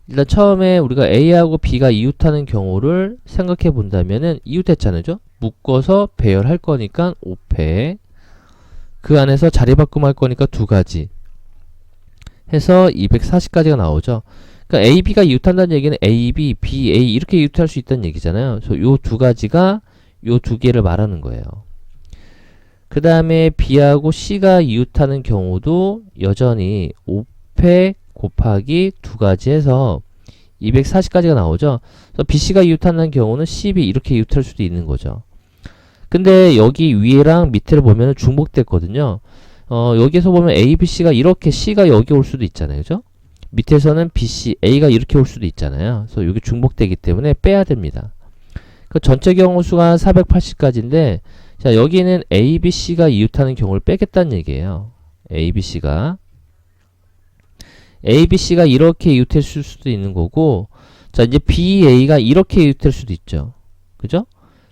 일단 처음에 우리가 A하고 B가 이웃하는 경우를 생각해 본다면은 이웃했잖아요. 묶어서 배열할 거니까 5패 그 안에서 자리 바꿈 할 거니까 2가지 해서 240가지가 나오죠. 그러니까 A, B가 이웃한다는 얘기는 A, B, B, A 이렇게 이웃할 수 있다는 얘기잖아요. 그래서 요 2가지가 요 2개를 말하는 거예요. 그 다음에 B하고 C가 이웃하는 경우도 여전히 5패 곱하기 2가지 해서 240가지가 나오죠. 그래서 BC가 이웃하는 경우는 CB 이렇게 이웃할 수도 있는 거죠. 근데 여기 위에랑 밑에를 보면 중복됐거든요. 여기에서 보면 A, B, C가 이렇게 C가 여기 올 수도 있잖아요. 그죠? 밑에서는 B, C, A가 이렇게 올 수도 있잖아요. 그래서 여기 중복되기 때문에 빼야 됩니다. 그 전체 경우 수가 480가지인데 자, 여기는 A, B, C가 이웃하는 경우를 빼겠다는 얘기예요. A, B, C가 A, B, C가 이렇게 이웃할 수도 있는 거고 자, 이제 B, A가 이렇게 이웃할 수도 있죠. 그죠?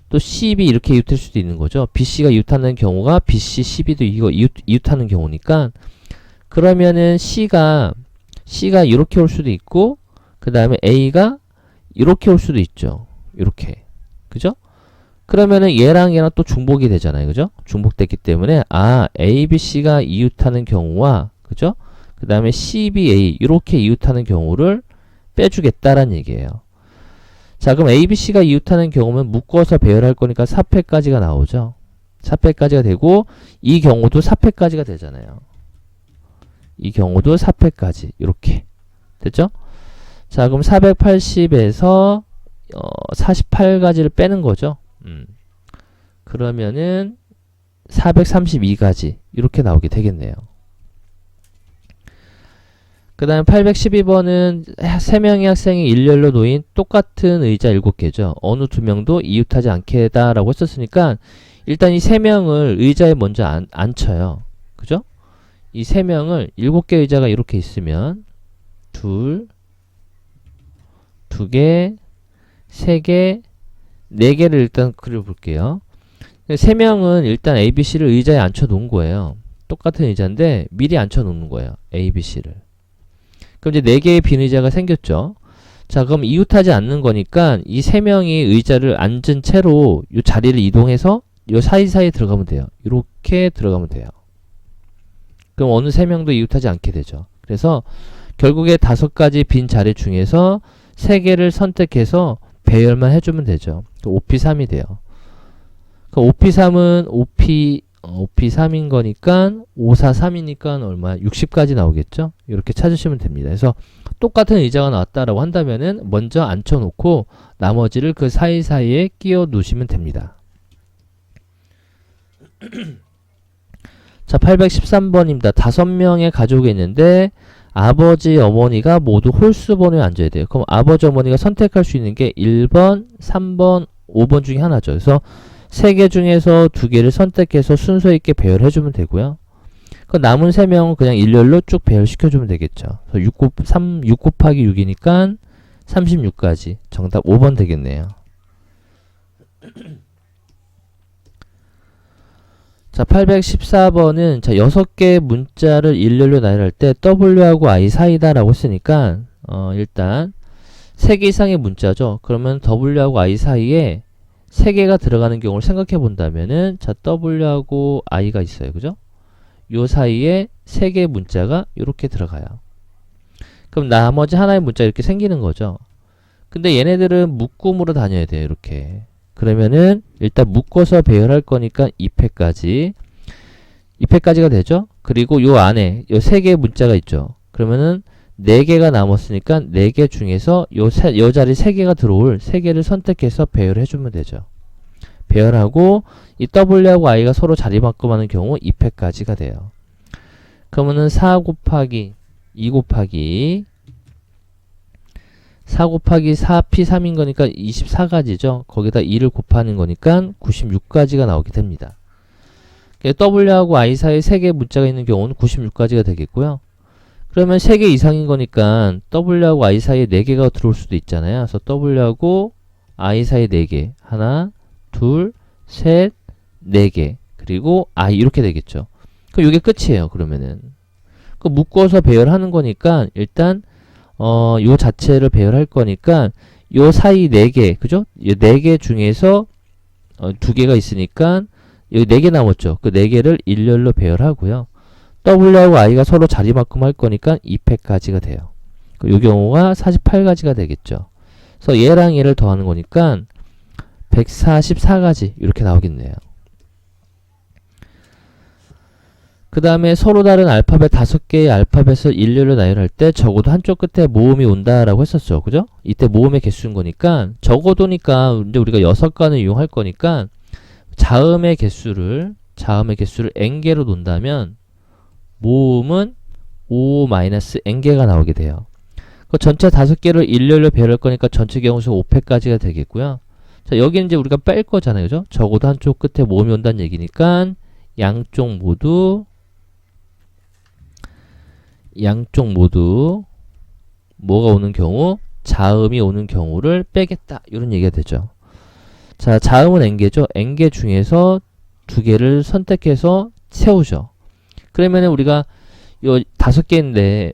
또 C, B 이렇게 이웃할 수도 있는 거죠. B, C가 이웃하는 경우가 B, C, C, B도 이거 이웃하는 경우니까 그러면은 C가 이렇게 올 수도 있고 그 다음에 A가 이렇게 올 수도 있죠. 이렇게. 그죠? 그러면은 얘랑 또 중복이 되잖아요. 그죠? 중복됐기 때문에 A, B, C가 이웃하는 경우와 그죠? 그 다음에 C, B, A 이렇게 이웃하는 경우를 빼주겠다라는 얘기예요. 자, 그럼 A, B, C가 이웃하는 경우면 묶어서 배열할 거니까 4패까지가 나오죠. 4패까지가 되고 이 경우도 4패까지가 되잖아요. 이 경우도 4패까지 이렇게 됐죠? 자, 그럼 480에서 48가지를 빼는 거죠. 그러면은 432가지 이렇게 나오게 되겠네요. 그 다음에 812번은 3명의 학생이 일렬로 놓인 똑같은 의자 7개죠. 어느 2명도 이웃하지 않게다 라고 했었으니까 일단 이 3명을 의자에 먼저 앉혀요. 그죠? 이 3명을 7개 의자가 이렇게 있으면 둘, 2개, 3개, 4개를 일단 그려볼게요. 3명은 일단 A, B, C를 의자에 앉혀 놓은 거예요. 똑같은 의자인데 미리 앉혀 놓는 거예요. A, B, C를. 그럼 이제 4개의 빈 의자가 생겼죠. 자, 그럼 이웃하지 않는 거니까 이 3명이 의자를 앉은 채로 이 자리를 이동해서 이 사이사이에 들어가면 돼요. 이렇게 들어가면 돼요. 그럼 어느 3명도 이웃하지 않게 되죠. 그래서 결국에 5가지 빈 자리 중에서 3개를 선택해서 배열만 해주면 되죠. 5P3이 돼요. 그럼 5P3은 5P3인 거니까 5, 4, 3이니까 얼마야? 60까지 나오겠죠? 이렇게 찾으시면 됩니다. 그래서 똑같은 의자가 나왔다라고 한다면은 먼저 앉혀놓고 나머지를 그 사이사이에 끼워 놓으시면 됩니다. 자, 813번입니다. 5명의 가족이 있는데 아버지, 어머니가 모두 홀수번호에 앉아야 돼요. 그럼 아버지, 어머니가 선택할 수 있는 게 1번, 3번, 5번 중에 하나죠. 그래서 3개 중에서 2개를 선택해서 순서 있게 배열해주면 되고요. 그 남은 3명은 그냥 일렬로 쭉 배열시켜주면 되겠죠. 6 곱하기 6이니까 36까지. 정답 5번 되겠네요. 자, 814번은 자, 6개의 문자를 일렬로 나열할 때 W하고 I 사이다 라고 했으니까 일단 3개 이상의 문자죠. 그러면 W하고 I 사이에 3개가 들어가는 경우를 생각해 본다면은 자, W하고 I가 있어요. 그죠? 요 사이에 3개의 문자가 이렇게 들어가요. 그럼 나머지 하나의 문자 이렇게 생기는 거죠. 근데 얘네들은 묶음으로 다녀야 돼요. 이렇게. 그러면은 일단 묶어서 배열할 거니까 2패까지가 되죠. 그리고 요 안에 요 3개의 문자가 있죠. 그러면은 4개가 남았으니까 4개 중에서 요 자리 3개가 들어올 3개를 선택해서 배열해 주면 되죠. 배열하고 이 W하고 I가 서로 자리바꿈하는 경우 2패까지가 돼요. 그러면은 4 곱하기 2 곱하기 4P3인 거니까 24가지죠. 거기다 2를 곱하는 거니까 96가지가 나오게 됩니다. W하고 I 사이에 3개의 문자가 있는 경우는 96가지가 되겠고요. 그러면 3개 이상인 거니까 W하고 I 사이에 4개가 들어올 수도 있잖아요. 그래서 W하고 I 사이에 4개. 하나, 둘, 셋, 4개. 그리고 I 이렇게 되겠죠. 그럼 이게 끝이에요. 그러면은. 그 묶어서 배열하는 거니까 일단 요 자체를 배열할 거니까 요 사이 4개, 그죠? 이 4개 중에서 2개가 있으니까 여기 4개 남았죠. 그 4개를 일렬로 배열하고요. W하고 I가 서로 자리바꿈 할 거니까 2패까지가 돼요. 이 경우가 48가지가 되겠죠. 그래서 얘랑 얘를 더하는 거니까 144가지 이렇게 나오겠네요. 그 다음에 서로 다른 알파벳 5개의 알파벳을 일렬로 나열할 때 적어도 한쪽 끝에 모음이 온다라고 했었죠. 그죠? 이때 모음의 개수인 거니까 적어도니까 이제 우리가 6간을 이용할 거니까 자음의 개수를 n개로 놓는다면 모음은 5-n개가 나오게 돼요. 그 전체 5개를 일렬로 배열할 거니까 전체 경우수 5패까지가 되겠고요. 자, 여기는 이제 우리가 뺄 거잖아요. 그죠? 적어도 한쪽 끝에 모음이 온다는 얘기니까 양쪽 모두 뭐가 오는 경우? 자음이 오는 경우를 빼겠다. 이런 얘기가 되죠. 자, 자음은 n개죠. n개 중에서 2개를 선택해서 채우죠. 그러면은 우리가 요 5개인데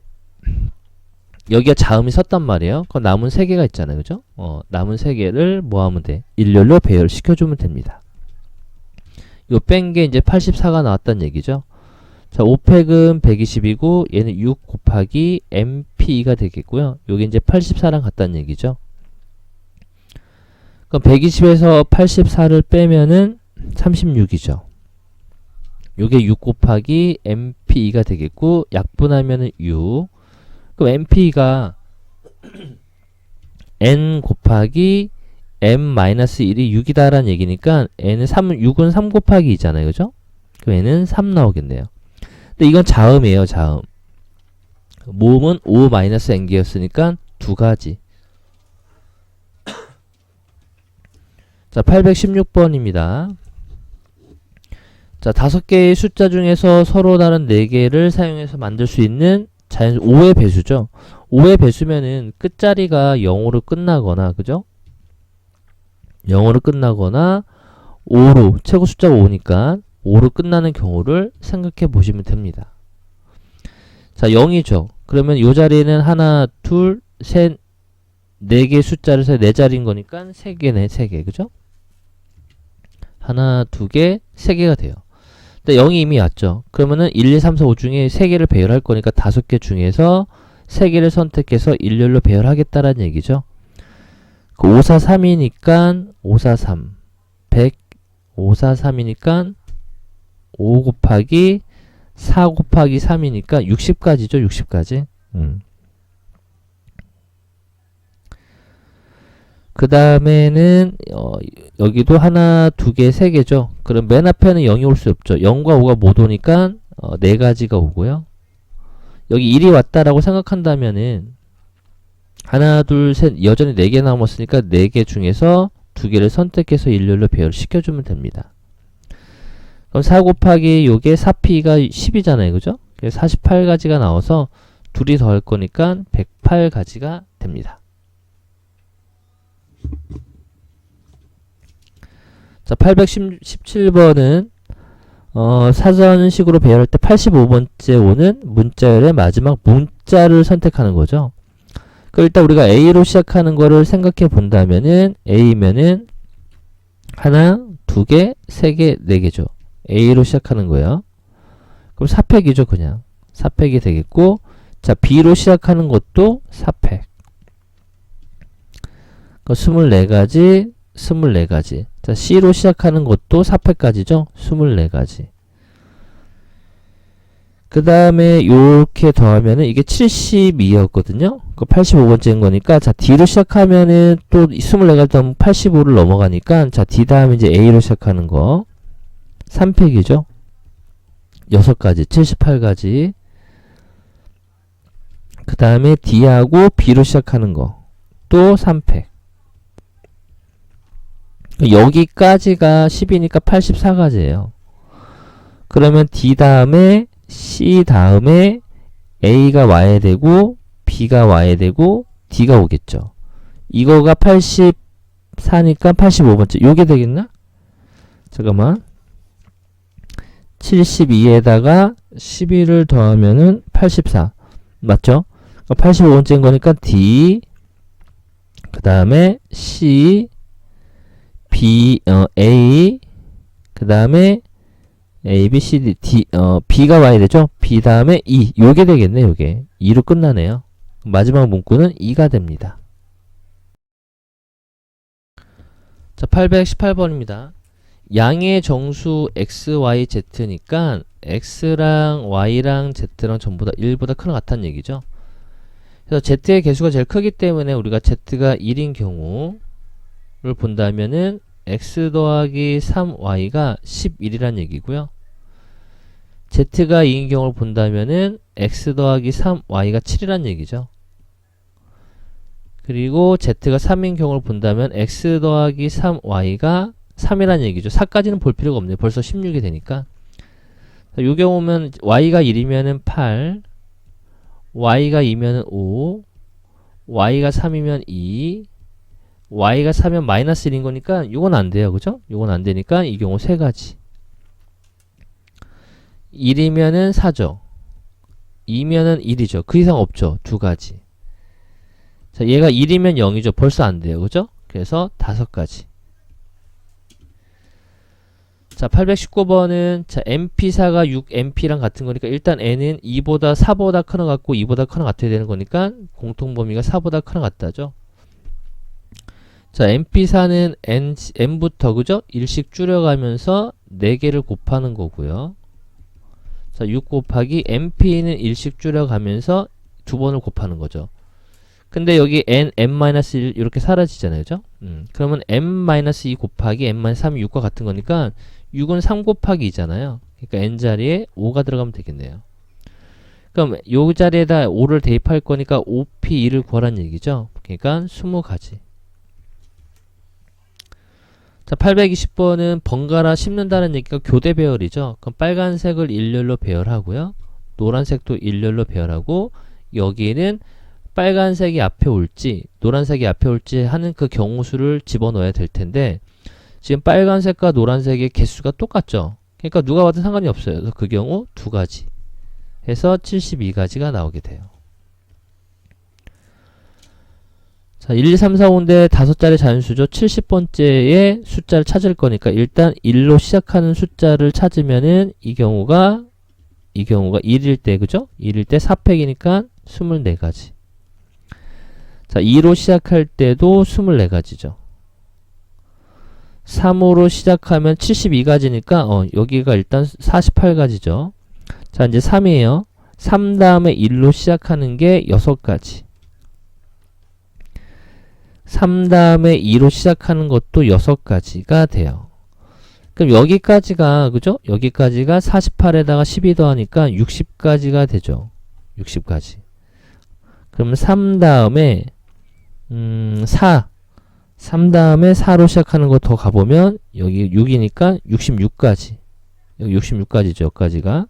여기가 자음이 섰단 말이에요. 그럼 남은 3개가 있잖아요. 그죠? 남은 3개를 뭐 하면 돼? 일렬로 배열시켜주면 됩니다. 요 뺀 게 이제 84가 나왔다는 얘기죠. 자, 5팩은 120이고 얘는 6 곱하기 MP가 되겠고요. 요게 이제 84랑 같다는 얘기죠. 그럼 120에서 84를 빼면은 36이죠. 요게 6 곱하기 MP가 되겠고 약분하면은 6. 그럼 MP가 N 곱하기 M-1이 6이다라는 얘기니까6은 3 곱하기 2잖아요. 그죠? 그럼 N은 3 나오겠네요. 근데 이건 자음이에요. 자음. 모음은 5-n개였으니까 2가지. 자, 816번입니다. 자, 5개의 숫자 중에서 서로 다른 4개를 사용해서 만들 수 있는 자연수 5의 배수죠. 5의 배수면은 끝자리가 0으로 끝나거나, 그죠? 0으로 끝나거나 5로, 최고 숫자가 5니까 5로 끝나는 경우를 생각해 보시면 됩니다. 자, 0이죠. 그러면 이 자리에는 하나, 둘, 셋, 4개 숫자를 해서 4자리인 거니까 3개네, 3개. 그죠? 하나, 2개, 3개가 돼요. 근데 0이 이미 왔죠. 그러면은 1, 2, 3, 4, 5 중에 3개를 배열할 거니까 5개 중에서 3개를 선택해서 일렬로 배열하겠다라는 얘기죠. 5, 4, 3이니까 5, 4, 3, 100, 5, 4, 3이니까 5 곱하기 4 곱하기 3이니까 60까지죠. 60까지. 그 다음에는 여기도 하나, 2개, 3개죠. 그럼 맨 앞에는 0이 올 수 없죠. 0과 5가 못 오니까 4가지가 오고요. 여기 1이 왔다라고 생각한다면은 하나, 둘, 셋, 여전히 4개 남았으니까 4개 중에서 2개를 선택해서 일렬로 배열시켜주면 됩니다. 그럼 4 곱하기 요게 4p가 10이잖아요. 그죠? 그래서 48가지가 나와서 둘이 더할 거니까 108가지가 됩니다. 자, 817번은 사전식으로 배열할 때 85번째 오는 문자열의 마지막 문자를 선택하는 거죠. 그럼 일단 우리가 A로 시작하는 거를 생각해 본다면은 A면은 하나, 2개, 3개, 4개죠. A로 시작하는 거예요. 그럼 4팩이죠, 그냥. 4팩이 되겠고, 자, B로 시작하는 것도 4팩. 24가지, 24가지. 자, C로 시작하는 것도 4팩까지죠? 24가지. 그 다음에 요렇게 더하면은 이게 72였거든요? 그 85번째인 거니까, 자, D로 시작하면은 또 24가지 더하면 85를 넘어가니까, 자, D 다음에 이제 A로 시작하는 거. 3팩이죠? 6가지, 78가지. 그 다음에 D하고 B로 시작하는 거. 또 3팩. 여기까지가 10이니까 84가지예요. 그러면 D 다음에 C 다음에 A가 와야 되고 B가 와야 되고 D가 오겠죠. 이거가 84니까 85번째. 요게 되겠나? 잠깐만. 72에다가 11을 더하면은 84. 맞죠? 85번째인 거니까 D, 그 다음에 C, B, A, 그 다음에 A, B, C, D, D, B가 와야 되죠? B 다음에 E. 요게 되겠네, 요게. 2로 끝나네요. 마지막 문구는 2가 됩니다. 자, 818번입니다. 양의 정수 x, y, z니까 x랑 y랑 z랑 전부 다 1보다 크나 같다는 얘기죠. 그래서 z의 개수가 제일 크기 때문에 우리가 z가 1인 경우를 본다면은 x 더하기 3y가 11이란 얘기고요. z가 2인 경우를 본다면은 x 더하기 3y가 7이란 얘기죠. 그리고 z가 3인 경우를 본다면 x 더하기 3y가 3이란 얘기죠. 4까지는 볼 필요가 없네요. 벌써 16이 되니까. 이 경우면 y가 1이면은 8, y가 2면은 5, y가 3이면 2, y가 4면 마이너스 1인 거니까 이건 안 돼요. 그죠? 이건 안 되니까 이 경우 3가지. 1이면은 4죠. 2면은 1이죠. 그 이상 없죠. 2가지. 자, 얘가 1이면 0이죠. 벌써 안 돼요. 그죠? 그래서 5가지. 자, 819번은 자, MP4가 6MP랑 같은 거니까 일단 N은 2보다 4보다 크나 같고 2보다 크나 같아야 되는 거니까 공통범위가 4보다 크나 같다죠. 자, MP4는 N부터 그죠? 1씩 줄여가면서 4개를 곱하는 거고요. 자, 6 곱하기 MP는 1씩 줄여가면서 2번을 곱하는 거죠. 근데 여기 n, n-1 이렇게 사라지잖아요. 그죠? 그러면 n-2 곱하기 n-3이 6과 같은 거니까 6은 3 곱하기 2잖아요. 그러니까 n자리에 5가 들어가면 되겠네요. 그럼 요 자리에다 5를 대입할 거니까 5p2를 구하라는 얘기죠. 그러니까 20가지. 자, 820번은 번갈아 씹는다는 얘기가 교대 배열이죠. 그럼 빨간색을 일렬로 배열하고요. 노란색도 일렬로 배열하고 여기에는 빨간색이 앞에 올지 노란색이 앞에 올지 하는 그 경우수를 집어넣어야 될 텐데 지금 빨간색과 노란색의 개수가 똑같죠. 그러니까 누가 봐도 상관이 없어요. 그래서 그 경우 두 가지 해서 72가지가 나오게 돼요. 자, 1, 2, 3, 4, 5인데 5자리 자연수죠. 70번째의 숫자를 찾을 거니까 일단 1로 시작하는 숫자를 찾으면은 이 경우가 1일 때, 그죠? 1일 때 4팩이니까 24가지. 자, 2로 시작할 때도 24가지죠. 3호로 시작하면 72가지니까 여기가 일단 48가지죠. 자, 이제 3이에요. 3 다음에 1로 시작하는 게 6가지. 3 다음에 2로 시작하는 것도 6가지가 돼요. 그럼 여기까지가, 그죠? 여기까지가 48에다가 12 더하니까 60가지가 되죠. 60가지. 그러면 3 다음에 3 다음에 4로 시작하는 거 더 가보면 여기 6이니까 66가지. 여기 66가지죠. 여기까지가.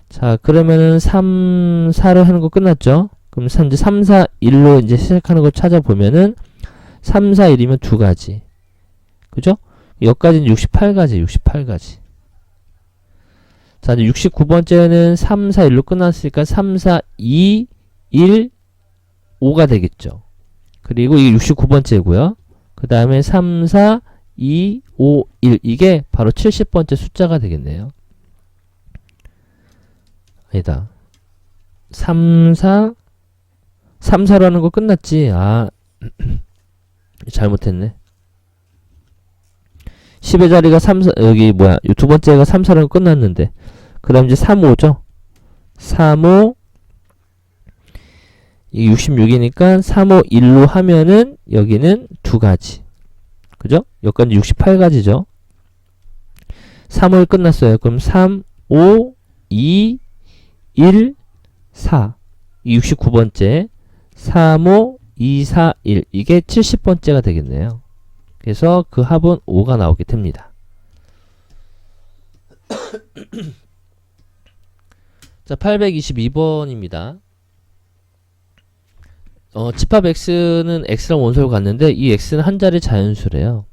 자, 그러면은 3, 4로 하는 거 끝났죠? 그럼 이제 3, 4, 1로 이제 시작하는 거 찾아보면은 3, 4, 1이면 2가지. 그죠? 여기까지는 68가지, 68가지. 자, 이제 69번째는 3, 4, 1로 끝났으니까 3, 4, 2, 1, 5가 되겠죠. 그리고 이게 69번째고요. 그 다음에 3, 4, 2, 5, 1. 이게 바로 70번째 숫자가 되겠네요. 아니다. 3, 4, 3, 4로 하는 거 끝났지. 아, 잘못했네. 10의 자리가 3, 4, 여기 뭐야. 두 번째가 3, 4로 끝났는데. 그 다음 이제 3, 5죠. 3, 5. 이게 66이니까 3, 5, 1로 하면은 여기는 2가지. 그죠? 여기까지 68가지죠. 3, 5일 끝났어요. 그럼 3, 5, 2, 1, 4. 이 69번째. 3, 5, 2, 4, 1. 이게 70번째가 되겠네요. 그래서 그 합은 5가 나오게 됩니다. 자, 822번입니다. 집합 x는 x랑 원소를 갖는데 이 x는 한 자리 자연수래요.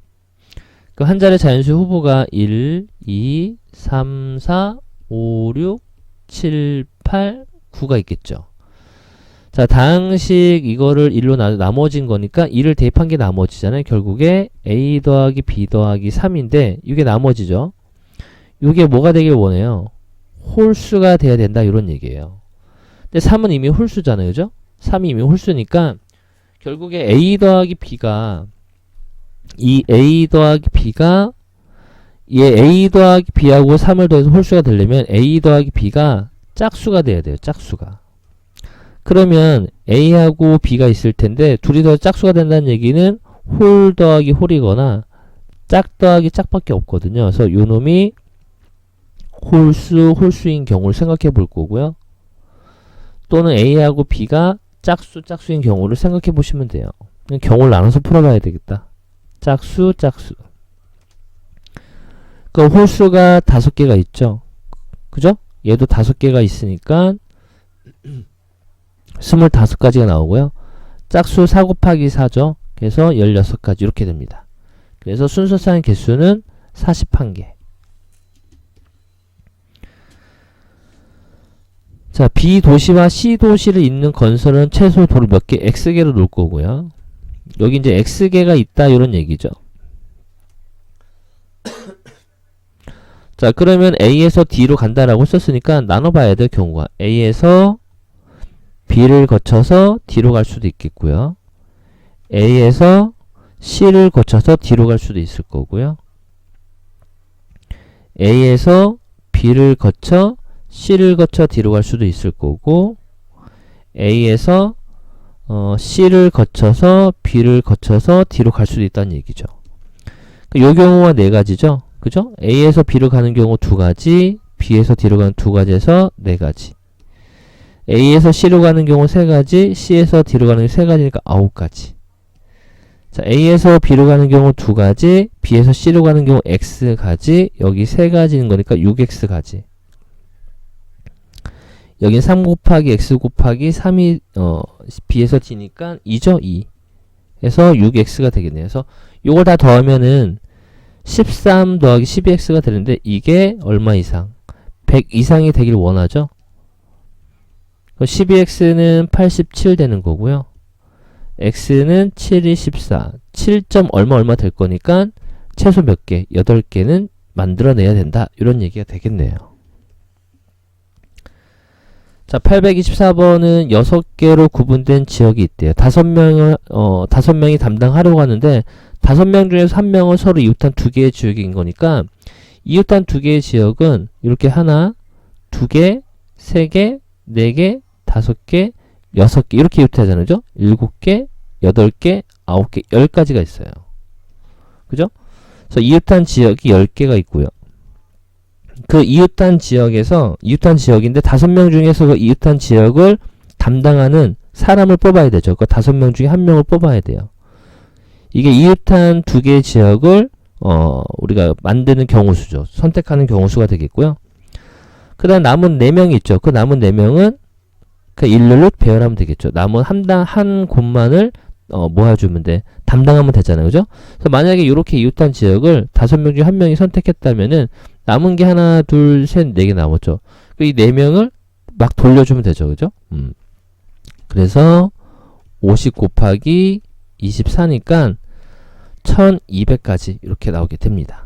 그 한 자리 자연수 후보가 1, 2, 3, 4, 5, 6, 7, 8, 9가 있겠죠. 자, 다항식 이거를 1로 나머진 거니까 2를 대입한 게 나머지잖아요. 결국에 a 더하기 b 더하기 3인데 이게 나머지죠. 이게 뭐가 되길 원해요? 홀수가 돼야 된다 이런 얘기예요. 근데 3은 이미 홀수잖아요. 그죠? 3이 이미 홀수니까 결국에 a 더하기 b가 이 a 더하기 b가 얘 a 더하기 b하고 3을 더해서 홀수가 되려면 a 더하기 b가 짝수가 돼야 돼요. 짝수가. 그러면 a하고 b가 있을 텐데 둘이 더 짝수가 된다는 얘기는 홀 더하기 홀이거나 짝 더하기 짝밖에 없거든요. 그래서 요 놈이 홀수인 경우를 생각해 볼 거고요. 또는 a하고 b가 짝수인 경우를 생각해 보시면 돼요. 경우를 나눠서 풀어가야 되겠다. 짝수. 그 홀수가 5개가 있죠. 그죠? 얘도 5개가 있으니까 25가지가 나오고요. 짝수 4 곱하기 4죠. 그래서 16가지 이렇게 됩니다. 그래서 순서상 개수는 41개. 자, B도시와 C도시를 잇는 건설은 최소 도를 몇 개? X개로 놓을 거고요. 여기 이제 X개가 있다 이런 얘기죠. 자, 그러면 A에서 D로 간다라고 썼으니까 나눠봐야 될 경우가 A에서 B를 거쳐서 D로 갈 수도 있겠고요. A에서 C를 거쳐서 D로 갈 수도 있을 거고요. A에서 B를 거쳐 C를 거쳐 D로 갈 수도 있을 거고 A에서 C를 거쳐서 B를 거쳐서 D로 갈 수도 있다는 얘기죠. 요 경우가 4가지죠. 그죠? A에서 B로 가는 경우 2가지, B에서 D로 가는 2가지에서 4가지. A에서 C로 가는 경우 3가지, C에서 D로 가는 경우 3가지니까 9가지. 자, A에서 B로 가는 경우 2가지, B에서 C로 가는 경우 X가지, 여기 3가지인 거니까 6X가지. 여긴 3 곱하기 x 곱하기 3이 b에서 d니까 2죠. 2 해서 6x가 되겠네요. 그래서 요걸 다 더하면은 13 더하기 12x가 되는데 이게 얼마 이상? 100 이상이 되길 원하죠. 12x는 87 되는 거고요. x는 7이 14. 7점 얼마 될 거니까 최소 몇 개? 8개는 만들어내야 된다. 이런 얘기가 되겠네요. 자, 824번은 6개로 구분된 지역이 있대요. 5명이 담당하려고 하는데 5명 중에서 1명은 서로 이웃한 2개의 지역인 거니까 이웃한 2개의 지역은 이렇게 하나, 2개, 3개, 4개, 5개, 6개 이렇게 이웃하잖아요. 그죠? 7개, 8개, 9개, 10가지가 있어요. 그죠? 그래서 이웃한 지역이 10개가 있고요. 그 이웃한 지역에서 이웃한 지역인데 5명 중에서 그 이웃한 지역을 담당하는 사람을 뽑아야 되죠. 그 5명 중에 1명을 뽑아야 돼요. 이게 이웃한 2개의 지역을 우리가 만드는 경우수죠. 선택하는 경우수가 되겠고요. 그 다음 남은 4명이 있죠. 그 남은 4명은 그 일렬로 배열하면 되겠죠. 남은 한 곳만을 모아주면 돼. 담당하면 되잖아요. 그죠? 그래서 만약에 이렇게 이웃한 지역을 5명 중에 1명이 선택했다면은 남은 게 하나, 둘, 셋, 4개 남았죠. 이 4명을 막 돌려주면 되죠. 그죠? 그래서 50 곱하기 24니까 1200까지 이렇게 나오게 됩니다.